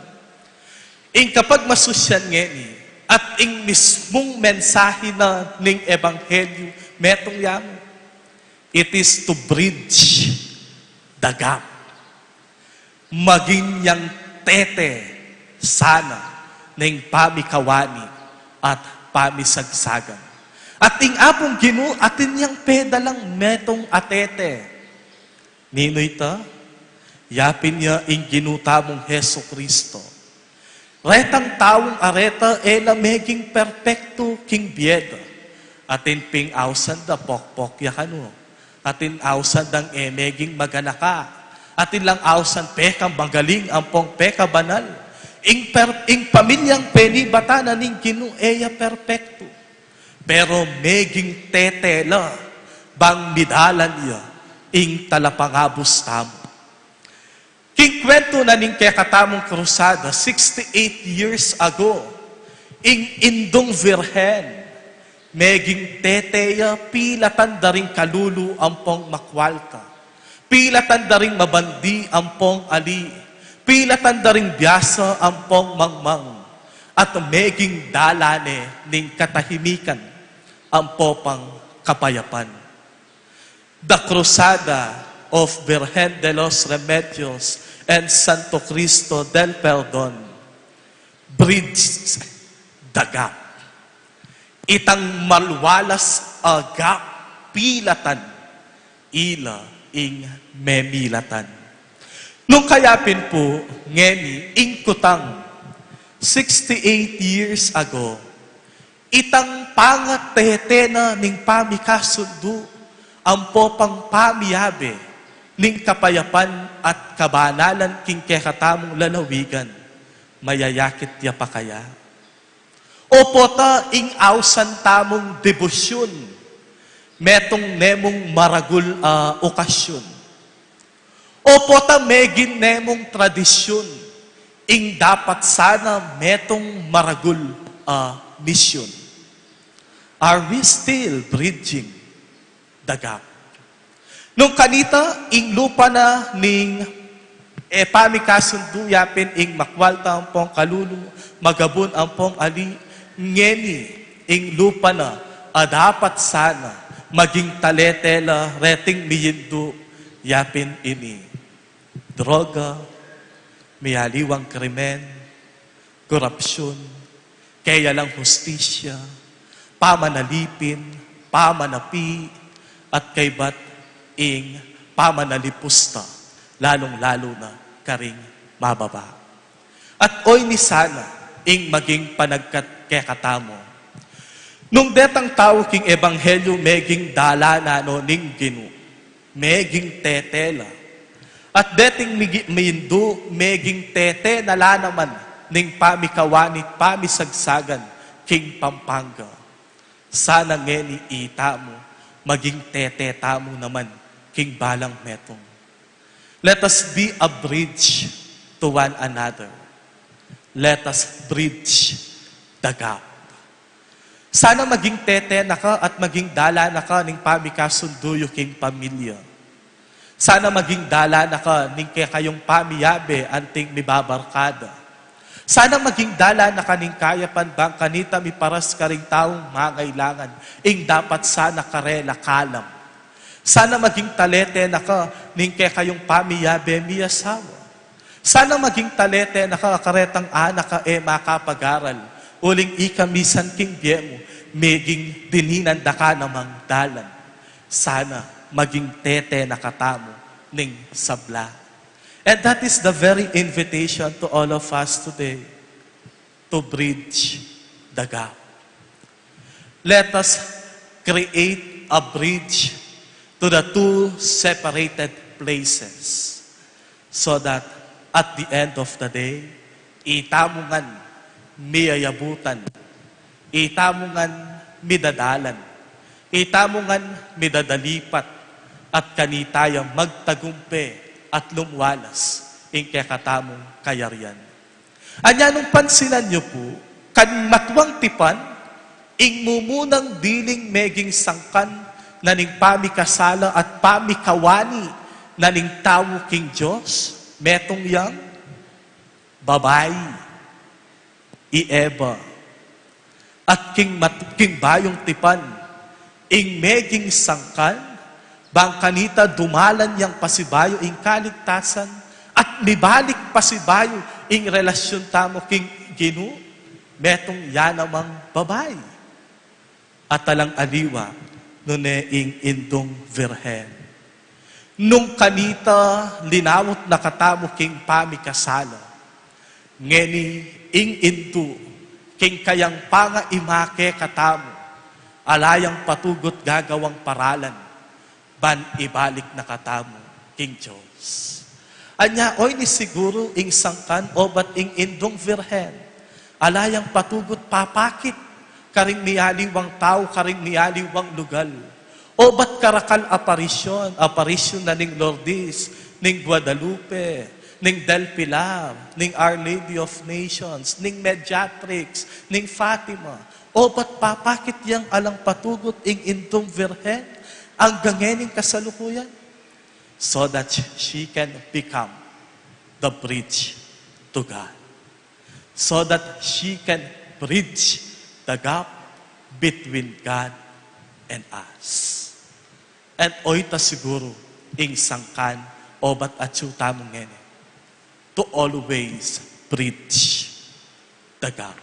[SPEAKER 5] ing kapag masusyan nga ni, at ing mismong mensahe na ning ebanghelyo, metong yan, it is to bridge the gap. Maging yang tete sana ning pamikawani at pamisagsagan. At ing apong ginu, atin yang pedalang metong atete. Nino ita? Yapin niya ing ginutamong Heso Kristo. Retang taong areta ela meging perfecto king bieda. Atin ping ausan da pokpok yakano. Atin ausan dang meging maganaka. Atin lang ausan pekang magaling ampong peka banal. Ing pamilyang penibata na ning ginu eya perfecto. Pero meging tetela bang midalan niya ing talapangabos tamo. King kwento na ning kakatamong krusada 68 years ago, ing indong virhen, meging teteya pilatan daring kalulu ampong makwalta, pilatan daring mabandi ampong ali, pilatan daring biyasa ampong mangmang, at meging dalane ning katahimikan ampopang kapayapan. The Crusada of Virgen de los Remedios and Santo Cristo del Perdon bridges the gap. Itang malwalas a gap pilatan ila ing memilatan. Nung kayapin po, ngeni, ingkutang 68 years ago, itang pangatetena ning pamikasundo ang popang pamiyabe ning kapayapan at kabanalan king kekatamong lalawigan, mayayakit ya pa kaya? Opo ta ing awsan tamong debosyon, metong nemong maragul okasyon. Opo ta megin nemong tradisyon, ing dapat sana metong maragul mission. Are we still bridging the gap? Nung kanita, ing lupa na ning pamikasundo yapin ing makwalta ang pong kalulu, magabon ang pong ali, ngeni ing lupa na dapat sana maging taletela reting miyendo yapin ini. Droga, mayaliwang krimen, korupsyon, kaya lang hustisya, pamanalipin, pamanapi, at kaybat ing pamanalipusta, lalong-lalo na karing mababa. At oy ni sana ing maging panagkatamo. Nung detang tao king ebanghelyo meging dalana no ning Ginoo, meging tetela. At deting mindu meging tete nala naman ning pamikawanit pamisagsagan king Pampanga. Sana ngeni ita mo, maging tete tamo naman king balang metong. Let us be a bridge to one another. Let us bridge the gap. Sana maging tete na ka at maging dala na ka ning pamikasunduyo king pamilya. Sana maging dala na ka ning kayong pamiyabe anting mibabarkada. Sana maging dala na ka ning kayapan bang kanita mi paras ka ring taong mangailangan ing dapat sana karela kalam. Sana maging talete na ka ning kayong pamiyabe mi asawa. Sana maging talete na ka karetang anak ka makapag-aral. Uling ikamisan king biye mo, meging dininanda ka namang dalan. Sana maging tete na katamo ning sabla. And that is the very invitation to all of us today, to bridge the gap. Let us create a bridge to the two separated places so that at the end of the day, itamungan miyayabutan, itamungan midadalan, itamungan midadalipat, at kanitayang magtagumpe at lumwalas ing kakatamong kayarian. Anya nung pansinan niyo po, kan matwang tipan, ing mumunang diling meging sangkan na ning pamikasala at pamikawani na ning tawo king Diyos, metong yang babae, ieba, at king bayong tipan, ing meging sangkan, bang kanita dumalan yang pasibayo ing kaligtasan at mibalik pasibayo ing relasyon tamo king Ginoo, metong yanamang babae. At talang aliwa, nune ing indong virhen. Nung kanita linawot na katamo king pamikasala, ngeni ing indu, king kayang panga imake katamo, alayang patugot gagawang paralan, ban ibalik na katamo king Diyos. Anya, oy ni siguro ing sangkan o bat ing indong virhen, alayang patugot papakit, karing niyaliwang tao, karing niyaliwang lugal. O ba't karakal aparisyon na ning Lourdes, ning Guadalupe, ning Del Pilar, ning Our Lady of Nations, ning Mediatrix, ning Fatima. O ba't papakit yang alang patugot ing indong virhen, ang gangening kasalukuyan? So that she can become the bridge to God. So that she can bridge the gap between God and us. And oita siguro ing sangkan obat atsu tamong ngene to always bridge the gap.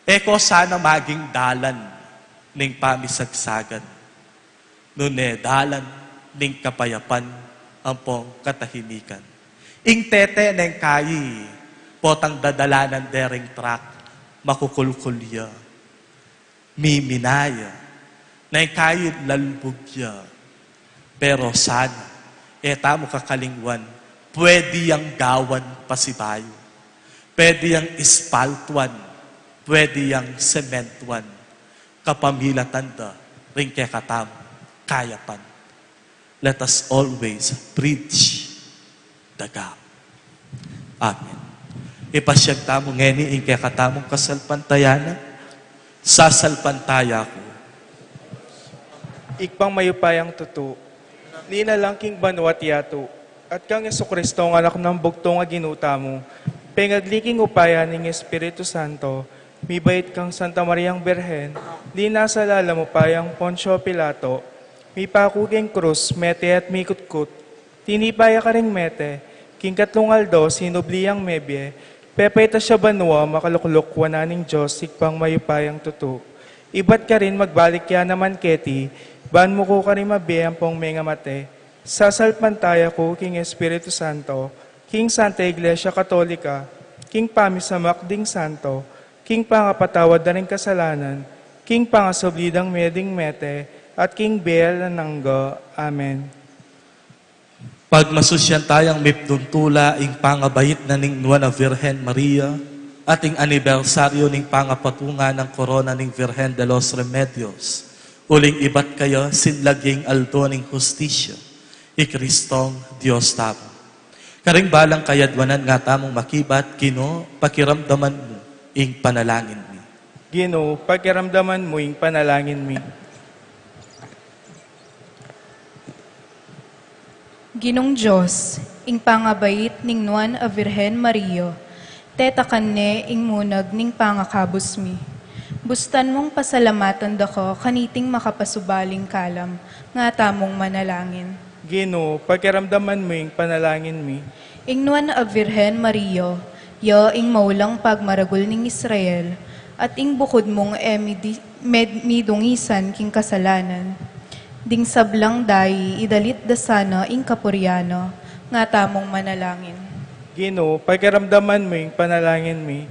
[SPEAKER 5] Eko sana maging dalan ning pamisagsagan. Nune dalan ning kapayapan ang pong katahimikan. Ing tete neng kayi potang dadalanan dering track makukulkulya. Miminaya, na kahit lalbugya. Pero sana, tamo kakalingwan, pwede yang gawan pasibayo. Pwede yang ispaltuan, pwede yang sementuan. Kapamila tanda, ring kekatam, kayapan. Let us always bridge the gap. Amen. Ipasyag tamo ngeni ing kekatamong kasalpantayanan, sasalpantaya ko.
[SPEAKER 3] Ikpang mayupayang tutu, linalangking banwat yato, at kang Jesucristo ang anak ng bugtong nga ginuta mo, pengagliking upaya ng Espiritu Santo, mibait kang Santa Mariang Berhen, di nasa lala mo payang Poncio Pilato, mi pakuging krus, mete at mikutkut, tinipaya ka ring mete, king katlong aldo, sinubliyang mebye, pepeta siya banwa, makaluklok wananing Diyos, ikpang mayupayang tutu. Iba't ka rin magbalik ya naman keti, ban mo ko ka rin mabiyang pong mga mate, sasalpantaya ko, King Espiritu Santo, King Santa Iglesia Katolika, King Pamisamak ding Santo, King Pangapatawad na rin kasalanan, King pangasoblidang meding mete, at King Bel nanggo. Amen.
[SPEAKER 5] Pagmasusyan tayang mipduntula ing pangabayit na ning Nuana Virgen Maria at ing anibersaryo ning pangapatunga ng korona ning Virgen de los Remedios. Uling ibat kayo sinlaging aldo ning hustisya. I Kristong Diyos tamo. Karing balang kayadwanan nga tamong makibat, Ginoo, pakiramdaman mo ing panalangin mi.
[SPEAKER 3] Ginoo, pakiramdaman mo ing panalangin mi.
[SPEAKER 2] Ginong Diyos, ing pangabait ning Nuan a Virgen Maria, tetakan ne ing munag ning pangakabos mi. Bustan mong pasalamatan dako kaniting makapasubaling kalam, nga tamong manalangin.
[SPEAKER 3] Ginoo, pakiramdaman mo ing panalangin mi.
[SPEAKER 2] Ing Nuan a Virgen Maria, ya ing maulang pagmaragul ning Israel, at ing bukod mong midungisan king kasalanan. Ding sablang dayi, idalit da sana ing kapuryano, nga tamong manalangin.
[SPEAKER 3] Ginoo, pakiramdaman mo ing panalangin mi.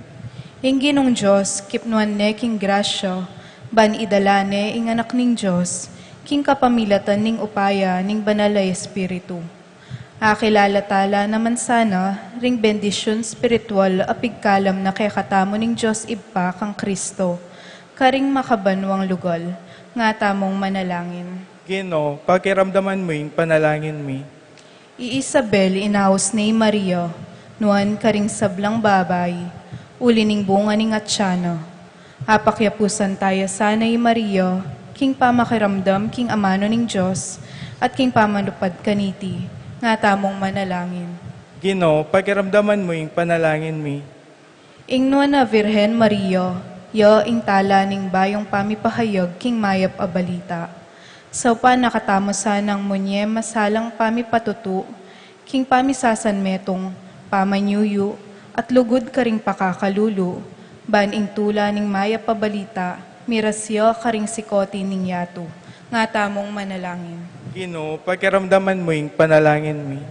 [SPEAKER 2] Ing Ginong Diyos, kipnuan ne king grasya, ban idalane ing anak ning Diyos, king kapamilatan ning upaya ning banalay espiritu. Akilala tala naman sana, ring bendisyon spiritual apigkalam na kay katamo ning Diyos iba kang Kristo, karing makabanwang lugal, nga tamong manalangin.
[SPEAKER 3] Ginoo, pakiramdaman mo ing panalangin mi.
[SPEAKER 2] Isabel inaos ni Maria, nuan karing sablang babay, ulining bunga ning atsyano. Apakyapusan tayo sanay Maria, king pamakiramdam king amano ning Diyos, at king pamanupad kaniti, nga tamong manalangin.
[SPEAKER 3] Ginoo, pakiramdaman mo ing panalangin mi.
[SPEAKER 2] Ing nuan na Virgen Maria, ya ing tala ning bayong pamipahayag king mayap a balita. Sa pa nakatamo sanang munye masalang pamipatutu, king pamisasan metong pamanyuyu, at lugod karing pakakalulu, ban ing tula ning maya pabalita, mirasyo karing sikoti ning yato, nga tamong manalangin.
[SPEAKER 3] Ginoo, pakiramdaman mo ing panalangin mi.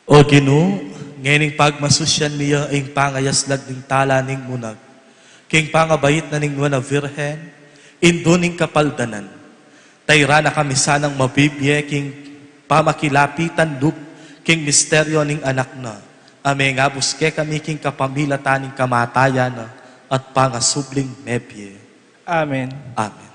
[SPEAKER 5] O Ginoo, ngayon pagmasusyan niya ing pangayaslag ning tala ning munag, king pangabayit na ning Nuana Virgen, indo ning kapaldanan. Tayra na kami sanang mabibye king pamakilapitan dup king misteryo ning anak na. Ame nga buske kami king kapamilatan ning kamatayan na at pangasubling mebye.
[SPEAKER 3] Amen.
[SPEAKER 5] Amen.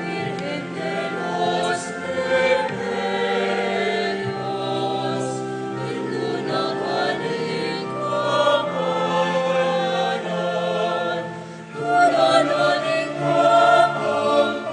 [SPEAKER 4] Virgen de los Remedios, indunakaning kapalaran, tulananing kapang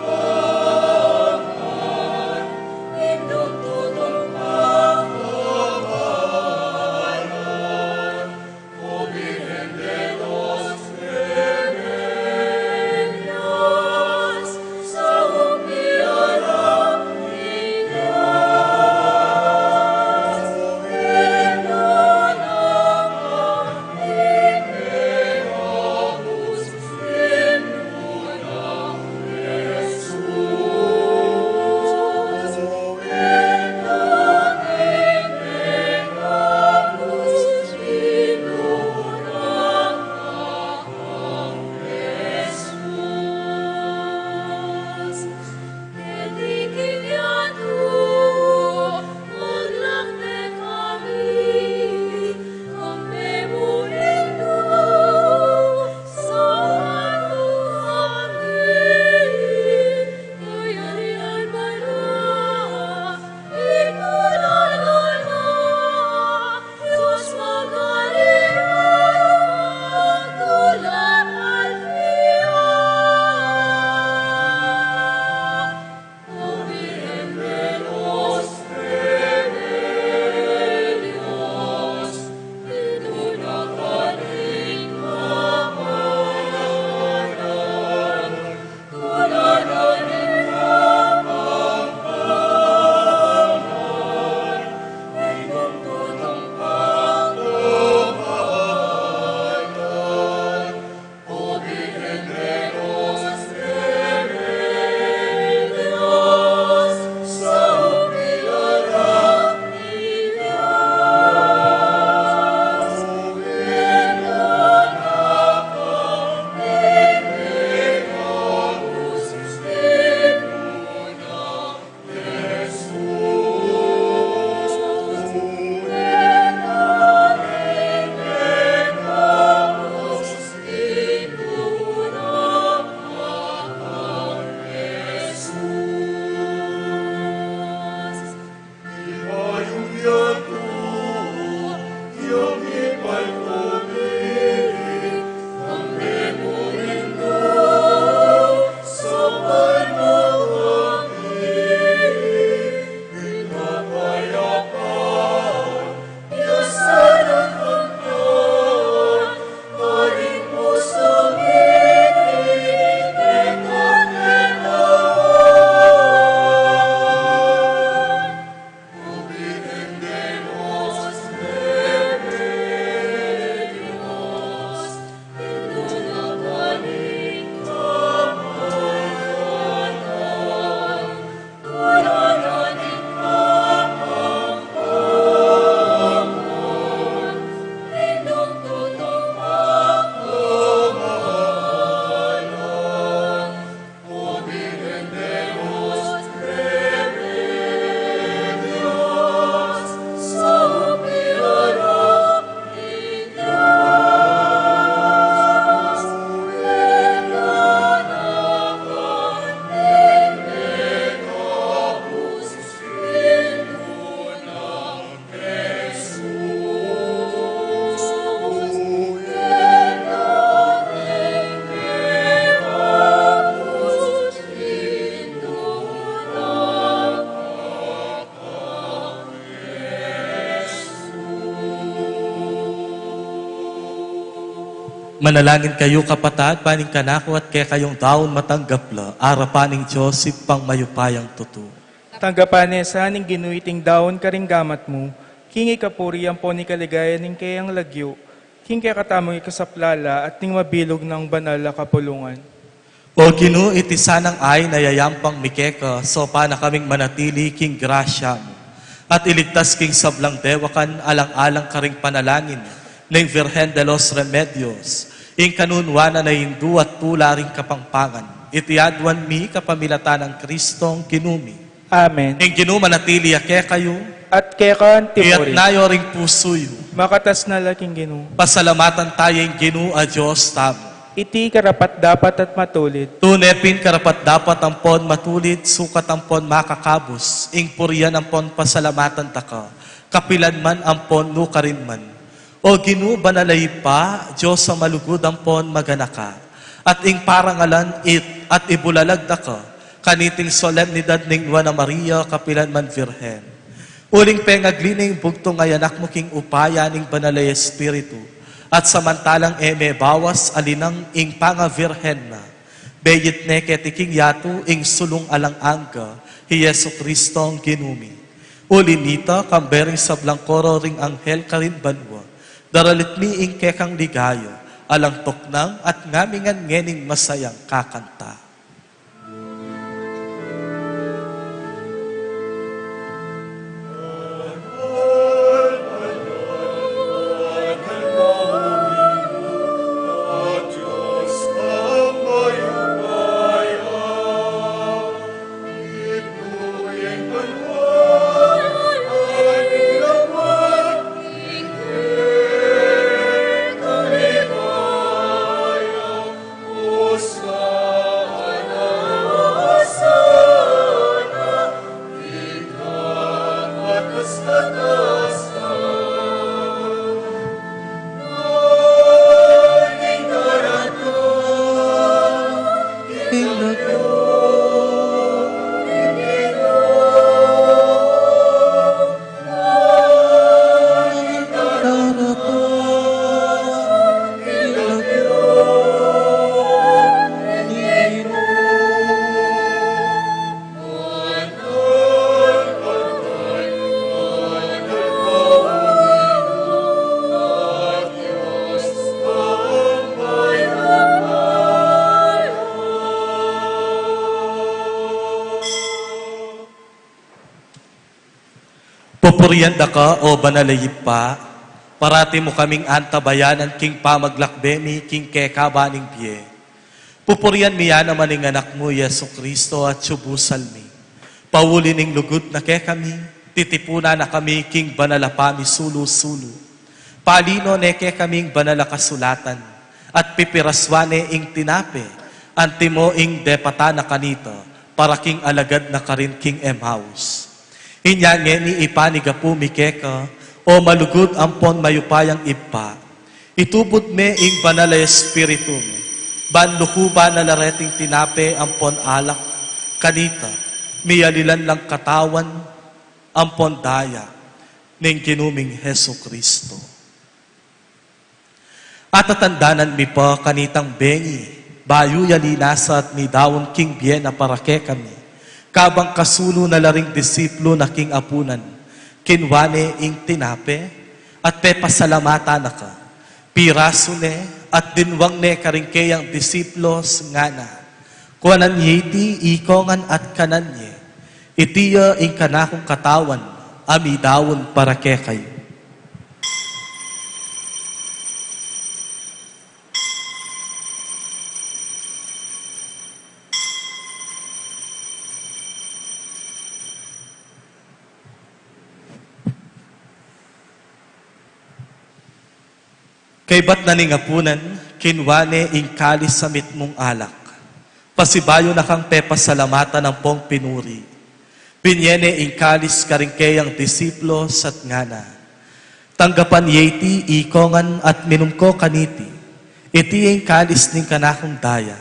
[SPEAKER 5] Manalangin kayo kapatad, paning kanako at kaya kayong daon matanggapla, arapaning Diyos ipang mayupayang tuto.
[SPEAKER 3] Tanggapane sa aning ginuiting daon karing gamat mo, kingi kapuriyan po ni kaligaya ning kayang lagyo, king kaya katamong ikasaplala at ning mabilog ng banal na kapulungan.
[SPEAKER 5] O Ginoo, iti sanang ay nayayampang mikeka, so pa na kaming manatili king grasya mo. At iligtas king sablang dewakan, alang-alang karing panalangin, ng Virgen de los Remedios, ing kanunwana na hindu at tula ring kapangpangan. Itiadwan mi kapamilatan ng Kristong Ginumi.
[SPEAKER 3] Amen.
[SPEAKER 5] Ing Ginoo manatili ake kayo,
[SPEAKER 3] At kaya ka
[SPEAKER 5] iyat
[SPEAKER 3] tipuri,
[SPEAKER 5] nayo ring pusoyo.
[SPEAKER 3] makatas na laking Ginoo.
[SPEAKER 5] Pasalamatan tayo ing Ginoo a Diyos tamo.
[SPEAKER 3] Iti karapat dapat at matulid.
[SPEAKER 5] Tunepin karapat dapat ampon matulid, sukat ampon makakabos, ing puriyan ampon pasalamatan taka, kapilan man ampon nukarin man. O Ginoo banalay pa, Diyos sa malugod ampon maganaka, at ing parangalan at ibulalag ka, kaniting solemnidad ning Nuana Maria, kapilan man Virgen. Uling pengaglining bugtong ngay anak mo king upaya ning banalay Espiritu, at samantalang eme bawas alinang ing panga Virgen na, beyit neke tiking yatu ing sulong alang angga, hi Yesu Kristong Ginumi. Ulinita kambering sablang koro ring anghel karin banwa, daralit mi ing kekang ligayo, alang toknang at ngamingan ngening masayang kakanta. Pupurianda ka o banalayip pa, parati mo kaming antabayanan king pamaglakbemi king kekabaning biye. Pupurian miya naman ing anak mo, Yesu Kristo, at subusal mi. Paulin ing lugod na ke kami, titipuna na kami king banalapami sulu-sulu. Palino ne ke kaming banala kasulatan, at pipiraswane ing tinape, antimo ing depata na kanita, para king alagad na karin king Emmaus. Inyange ni ipanigapu mikeka, o malugod ampon mayupayang ipa. Itubod me ing banalay espiritu me. Banlukuba na lareting tinape ampon alak, kanita, miyalilan lang katawan, ampon daya, ning kinuming Heso Kristo. At atandanan mi pa kanitang bengi, bayu yalinasa at mi dawon king biena para ke kami. Kabang kasulo na laring disiplo na king apunan, kinwane ing tinape, at pepasalamata na ka. Piraso ne, at dinwang ne karingkeyang disiplos nga na. Kuanan yiti, ikongan at kananye, itiya ing kanakong katawan, amidawon para ke kayo. Kay ba't naningapunan, kinwane ing kalis sa mitmong alak. Pasibayo na kang pepasalamatan ng pong pinuri. Pinyene ing kalis karingkeyang disiplos at ngana. Tanggapan yeti, ikongan at minumko kaniti. Iti ing kalis ning kanakong daya.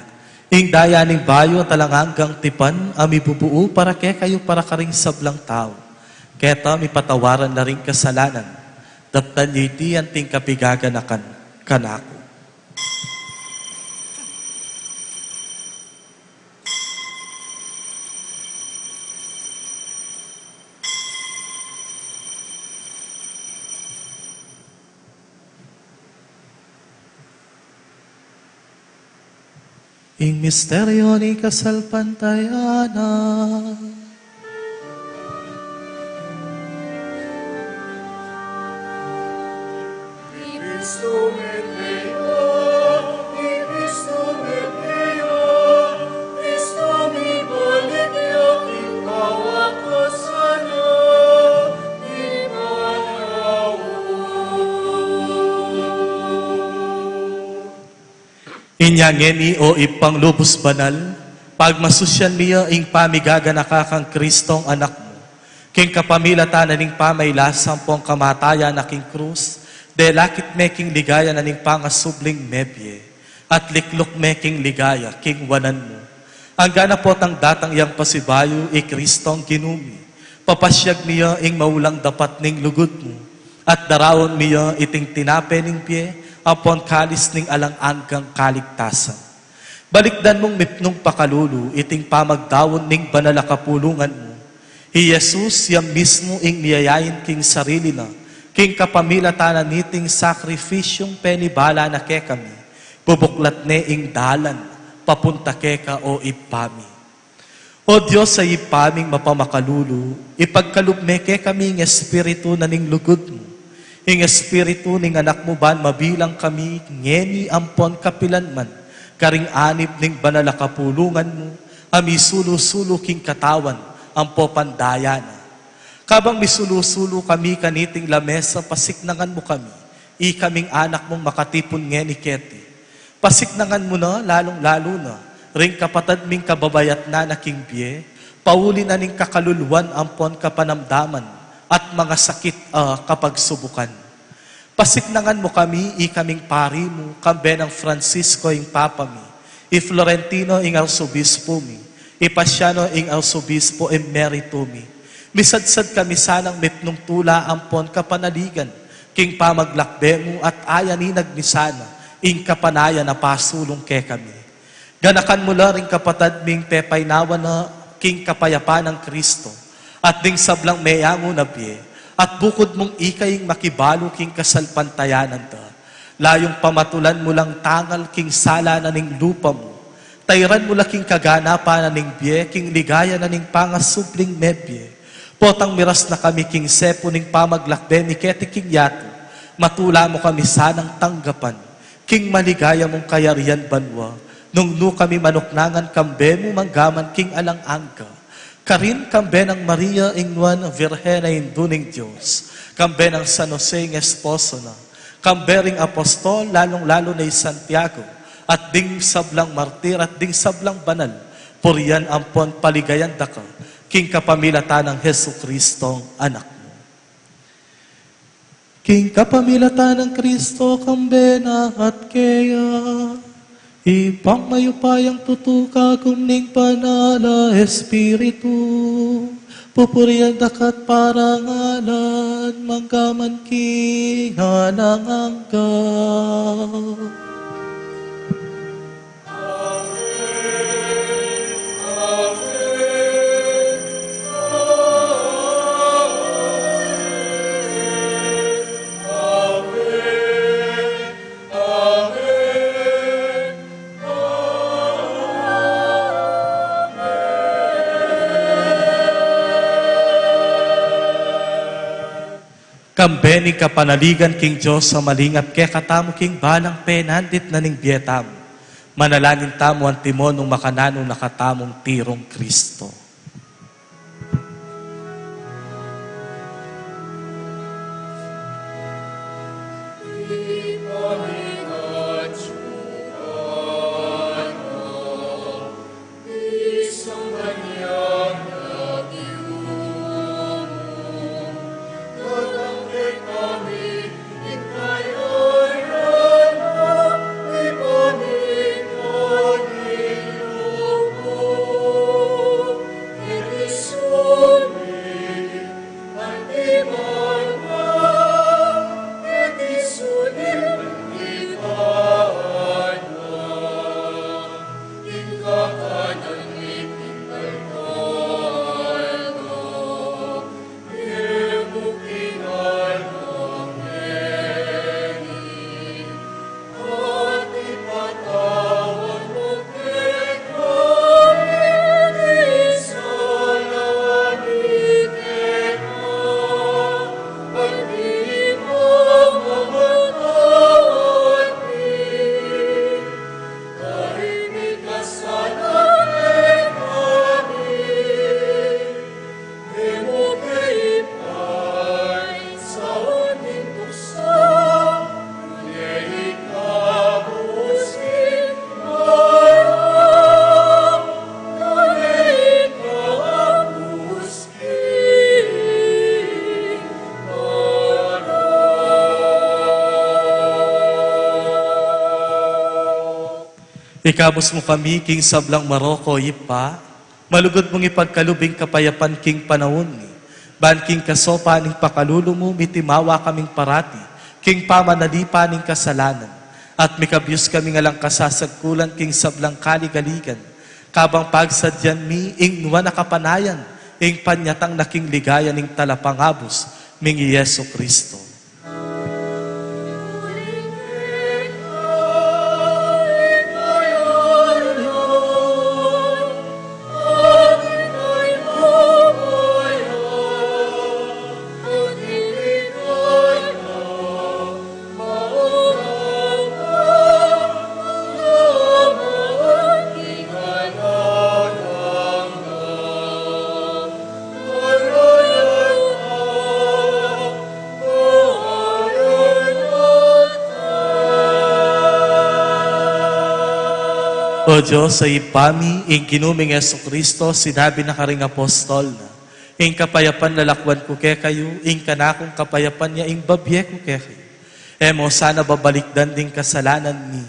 [SPEAKER 5] Ing daya ning bayo talanganggang tipan, amibubuo para ke kayo para karing sablang tao. Keta mipatawaran na ring kasalanan. Daptan yeti ang ting kapigaganakan kanako. ing misteryo ni kasalpantayanan. Inyangeni o ipang lubos banal, pagmasusyan niya ing pamigaga nakakang Kristong anak mo, king kapamilata na ning pamaylasang pong kamataya na king krus, de lakit meking ligaya na ning pangasubling mebye, at liklok meking ligaya king wanan mo. Ang gana po tang datang yang pasibayo i Kristong ginumi, papasyag niya ing maulang dapat ning lugod mo, at darawon niya iting tinape ning pie, apon kalis ning alang-anggang kaligtasan. Balikdan mong mipnong pakalulu, iting pamagdawon ning banala kapulungan mo. Hi Jesus, yang mismo ing niyayayin king sarili na, king kapamilatanan niting sakrifisyong penibala na ke kami, bubuklat ne ing dalan, papunta keka o ipami. O Diyos sa ipaming mapamakalulu, ipagkalugme ke kami ng espiritu na ning lugod mo. Ing espiritu ning anak mo ban mabilang kami ngeni ampon kapilan man karing anib ning banala kapulungan mo ami sulu-sulu king katawan ampo pandaya na. Kabang misulu-sulu kami kaniting lamesa pasiknangan mo kami i kaming anak mong makatipon ngeni keti. Pasiknangan mo na lalong-lalo na ring kapatad ming kababayat na naking biye pauli na ning kakaluluan ampon kapanamdaman at mga sakit kapag subukan. Pasiknangan mo kami, kaming pari mo, kambe ng Francisco ing Papa mi, i Florentino ing Arsobispo mi, i Pasiano ing Arsobispo Emerito mi. Misadsad kami sanang mipnong tula ampon kapanaligan, king pamaglakbe mo at ayani nagmisana, ing kapanaya na pasulong ke kami. Ganakan mo la ring kapatad ming pepay nawa na king kapayapa ng Kristo, at ding sablang mayango na piye, at bukod mong ikaying makibalo king kasalpantayanan ta, layong pamatulan mo lang tangal king sala na ning lupa mo, tayran mo laking kaganapan na ning biye, king ligaya na ning pangasubling mebye, potang miras na kami king sepo ning pamaglakbe ni keti king yato, matula mo kami sanang tanggapan, king maligaya mong kayarian banwa, nung kami manuknangan kambe mo manggaman king alang-angka, karin kambe ng Maria Ingwan Virhena Induning Diyos, kambe ng San Jose ng Esposo na, kambe ring apostol, lalong-lalo na Santiago, at ding sablang martir at ding sablang banal, puriyan ampon paligayan daka, king kapamilata ng Hesu Kristong anak mo. King kapamilata ng Kristo, kambe na at kaya, ipang mayupayang tutuka kumning panala espiritu, pupuriyan dakat parangalan, manggaman king hanangangga. Kambe ni kapanaligan king Diyos sa malingap ke katamo king balang penandit na ning biyetamo. Manalangin tamo ang timon ng makananong nakatamong tirong Kristo. Ikabos mo kami, King Sablang Maroko, ipa. Malugod mong ipagkalubing kapayapan, King Panahon. Ban King Kasopa, ning pakalulo mo, mitimawa kaming parati. King Pamanalipa, ning kasalanan. At mikabyus kami nga lang kasasagkulan, King Sablang Kaligaligan. Kabang pagsadyan mi, ing nuwa nakapanayan, ing panyatang naking ligayan, ing talapangabos, ming Yeso Kristo. O Diyos, sa ipami, ing kinuming Yeso Kristo, sinabi na karing apostol na, ing kapayapan lalakwan ko kay kayo, ing kanakong kapayapan niya, ing babye ko kay kayo. Emo, sana babalikdan ding kasalanan ni,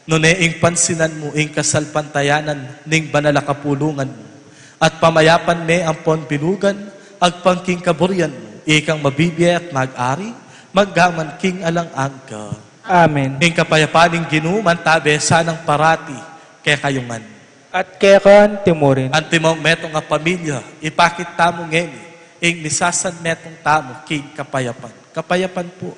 [SPEAKER 5] nune ing pansinan mo, ing kasalpantayanan, ning banalakapulungan mo, at pamayapan me ang ponpilugan, agpangking kaburyan mo, ikang mabibye at mag-ari, maggaman king alang angka.
[SPEAKER 3] Amen.
[SPEAKER 5] Ing kapayapaning ginuman tabe sanang parati, kaya kayungan.
[SPEAKER 3] At kaya kan timurin.
[SPEAKER 5] Antimong metong nga pamilya, ipakit tamo ngeni, ing misasan metong tamo, king kapayapan. Kapayapan po.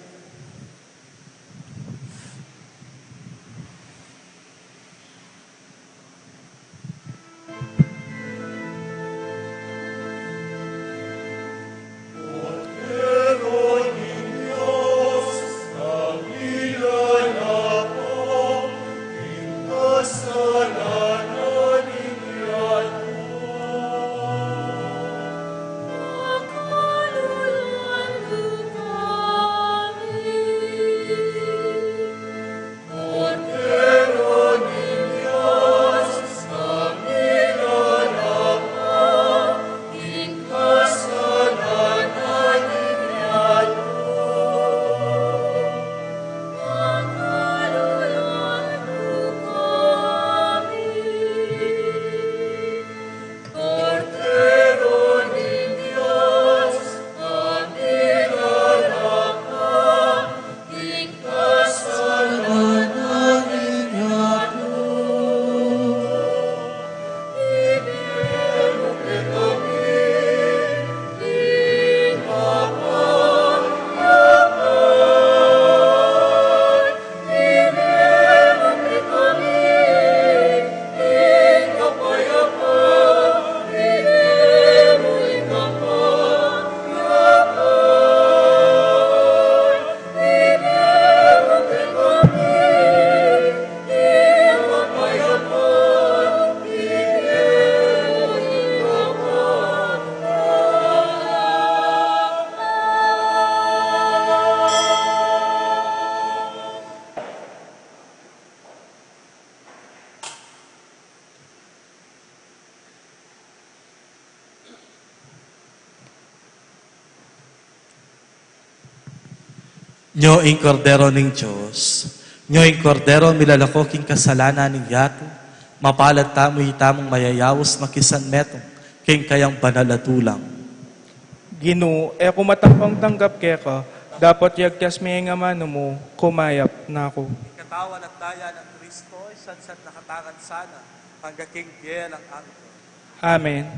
[SPEAKER 5] Nyo ing kordero ning Diyos, nyo ing kordero milalako king kasalanan ning yato, mapalad tamo itamong mayayawos makisan metong, king kayang banalatulang.
[SPEAKER 3] Ginu, kumatapang tanggap kaya ka, dapat yagkas may nga mano mo, kumayap na ako.
[SPEAKER 5] Katawan at daya ng Kristo, isansat nakatangan sana, hanggang king biel ang angko.
[SPEAKER 3] Amen.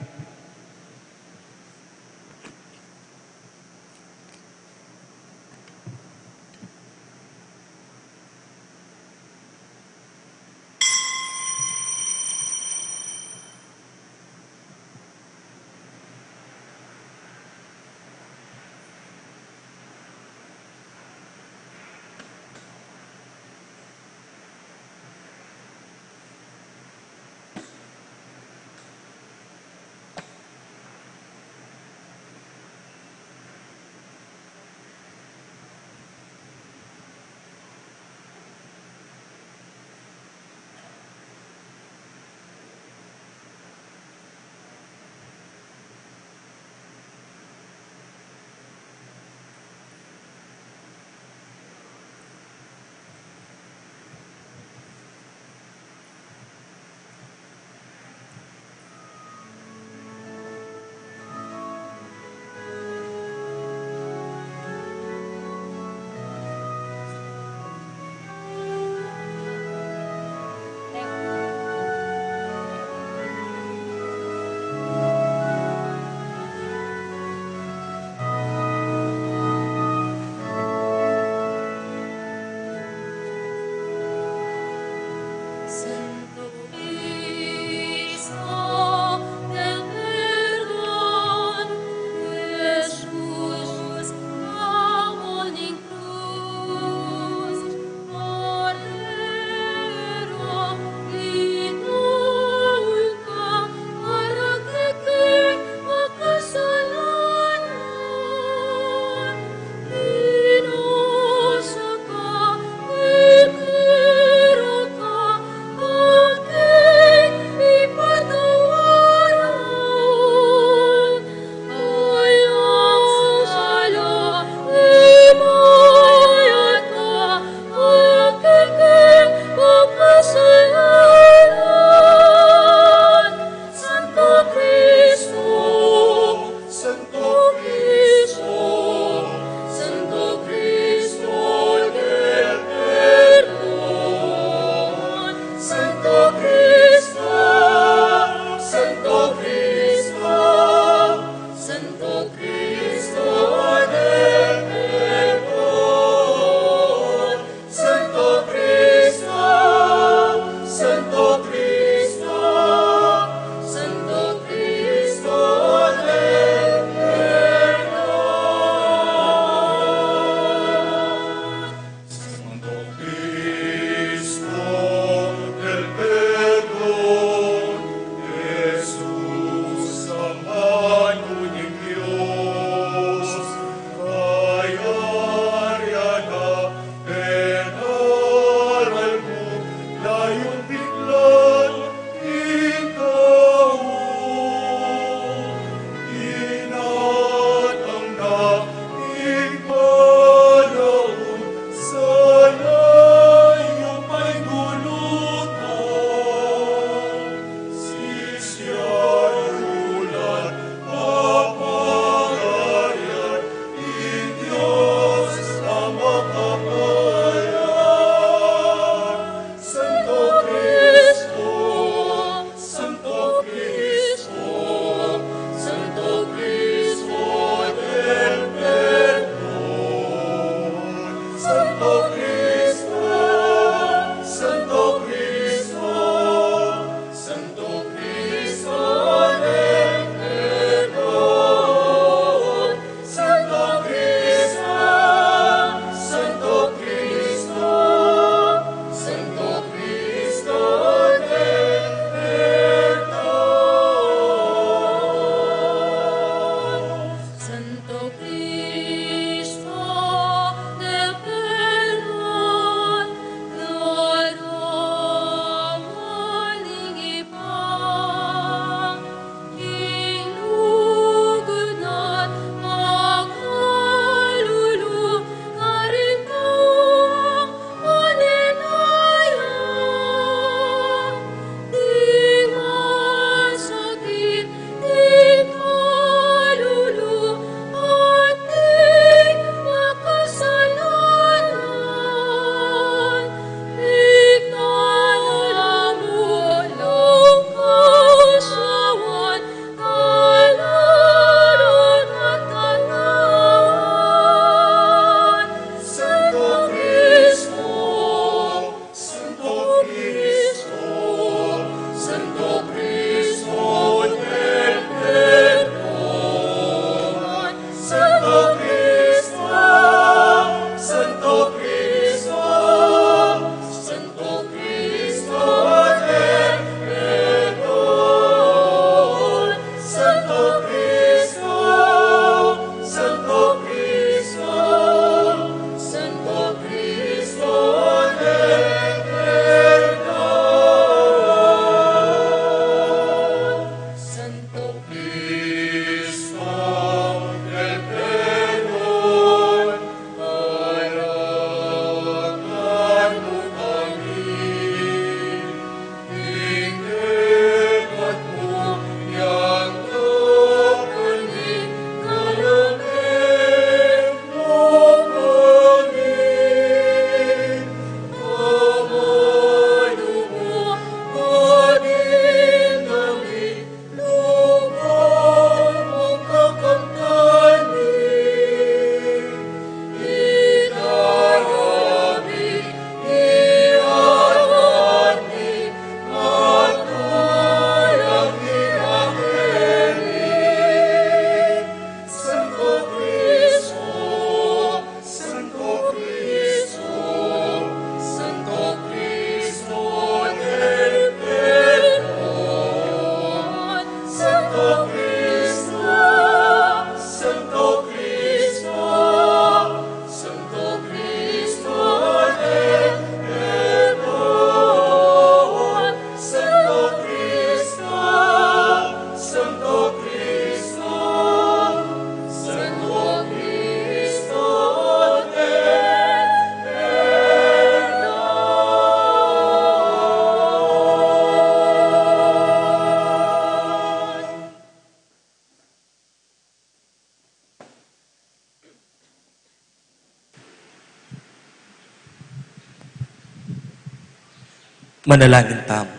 [SPEAKER 5] Manalangin tamo.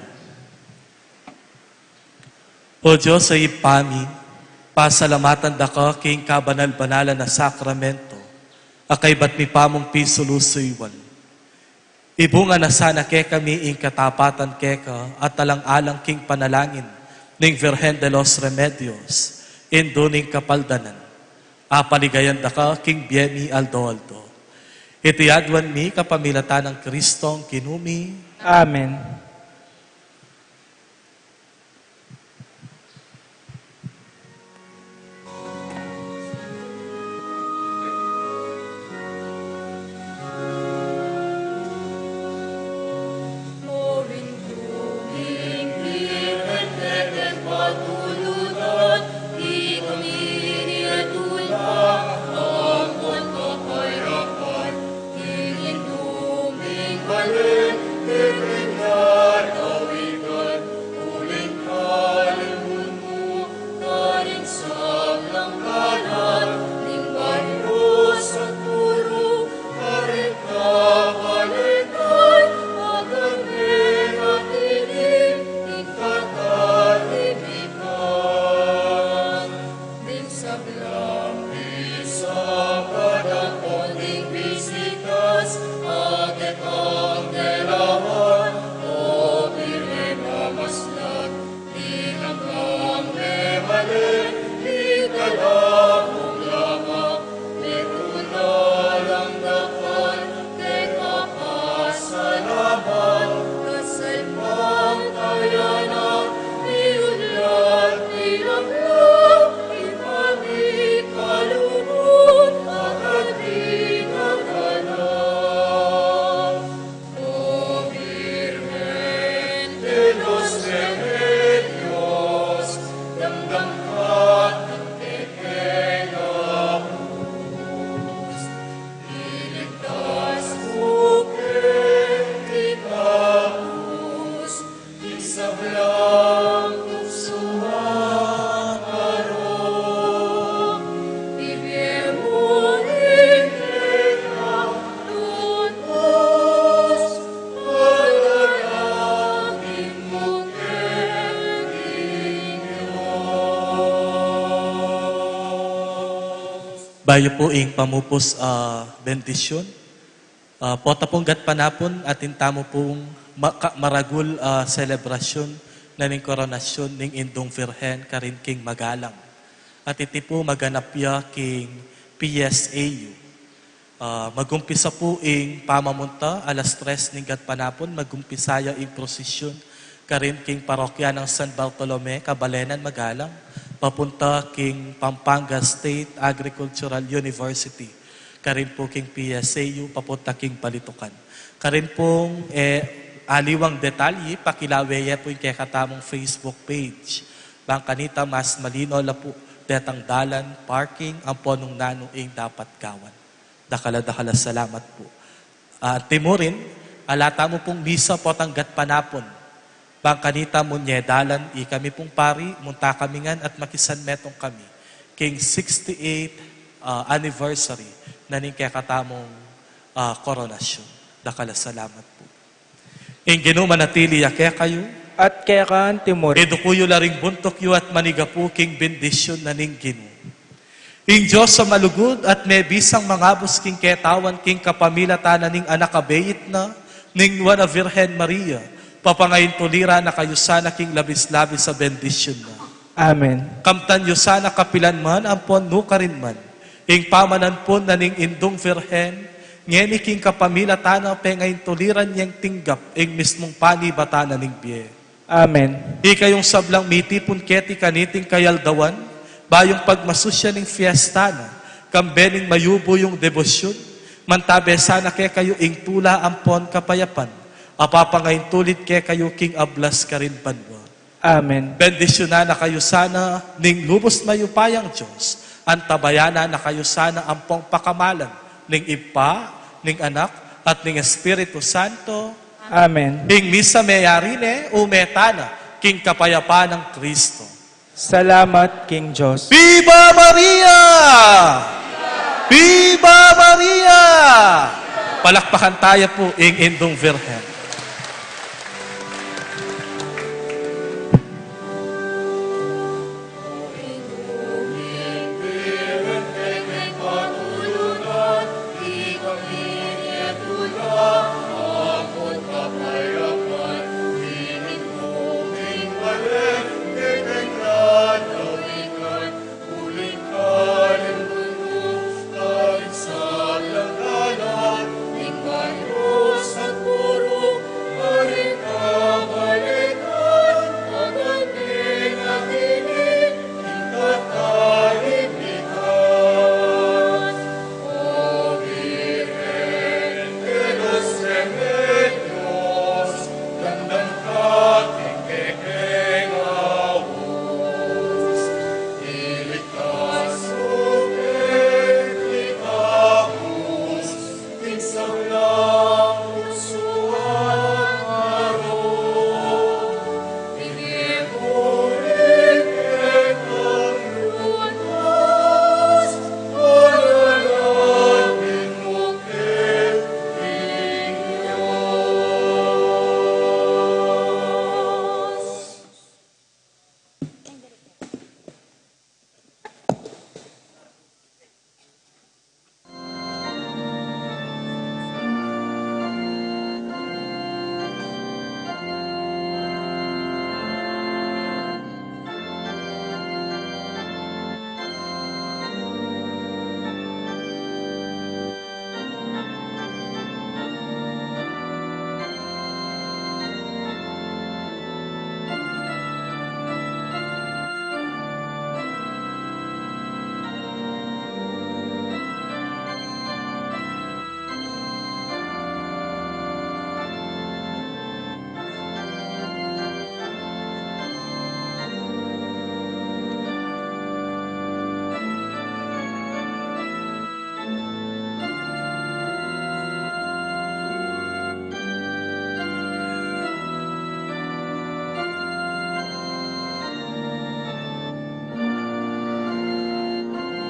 [SPEAKER 5] O Diyos sa ipami, pasalamatan da ka king kabanal-banalan na sakramento, akay ba't mi pamong pisulusuiwan. Ibunga na sana ke kami ing katapatan keka at talang-alang king panalangin ning Virgen de los Remedios, indo ning kapaldanan. Apaligayan da ka king Biemi Aldo. Itiyadwan mi kapamilatan ng Kristong kinumi.
[SPEAKER 3] Amen. Bayo po ing pamupos bendisyon. Pota pong gat panapon atin tamo pong maragul selebrasyon na ning koronasyon ning Indong Virhen karin king magalang. At iti po maganapya king PSAU. Magumpisa po ing pamamunta alas 3 ning gat panapon magumpisaya ing prosesyon karin king parokya ng San Bartolome, Kabalenan, Magalang. Papunta king Pampanga State Agricultural University. Karin po king PSAU, papunta king Palitukan. Karin pong aliwang detalye, pakilawaya po yung kakatamong Facebook page. Bang kanita mas malino la po detang dalan, parking, ang ponong nanuing dapat gawan. Dakala salamat po. Timurin, alata mo pong misa po tanggat panapon. Bang kanita mo dalan, kami pong pari, munta kami ngan at makisan metong kami. King 68th anniversary na ning kakatamong koronasyon. Dakala salamat po. Ing ginumanatili kaya kayo, At kaya kaan timur.
[SPEAKER 5] edukuyo laring buntok yu at maniga po king bendisyon na ning ginu. Ing Diyos sa malugod at may bisang mangabos king ketawan king kapamilatan na ning anak abeyit na, ning wana Virgen Maria, papangayin tulira na kayo sana king labis-labis sa bendisyon na.
[SPEAKER 3] Amen.
[SPEAKER 5] Kamtan yu sana kapilan man, ampon nuka rin man. Ing pamanan po na ning Indong Virgen, ngeni king kapamilatan na pengayin tuliran niyang tinggap, ing mismong panibata na ning biye.
[SPEAKER 3] Amen.
[SPEAKER 5] Ikayong sablang mitipon keti kaniting kayaldawan, bayong pagmasusya ning fiesta na, kambening mayubo yung debosyon, mantabe sana ke kayo ing tula ampon kapayapan, apapangayin tulit ke kayo king ablas karin panwa.
[SPEAKER 3] Amen.
[SPEAKER 5] Bendisyonan na kayo sana ning lubos mayupayang Diyos, antabayana na kayo sana ampong pakamalan ning Ipa, ning Anak, at ning Espiritu Santo.
[SPEAKER 3] Amen.
[SPEAKER 5] Ing misa mayarine umetana, king kapayapa ng Kristo.
[SPEAKER 3] Salamat, King Diyos.
[SPEAKER 5] Viva Maria! Viva Maria! Palakpakan tayo po ing Indong Virgen.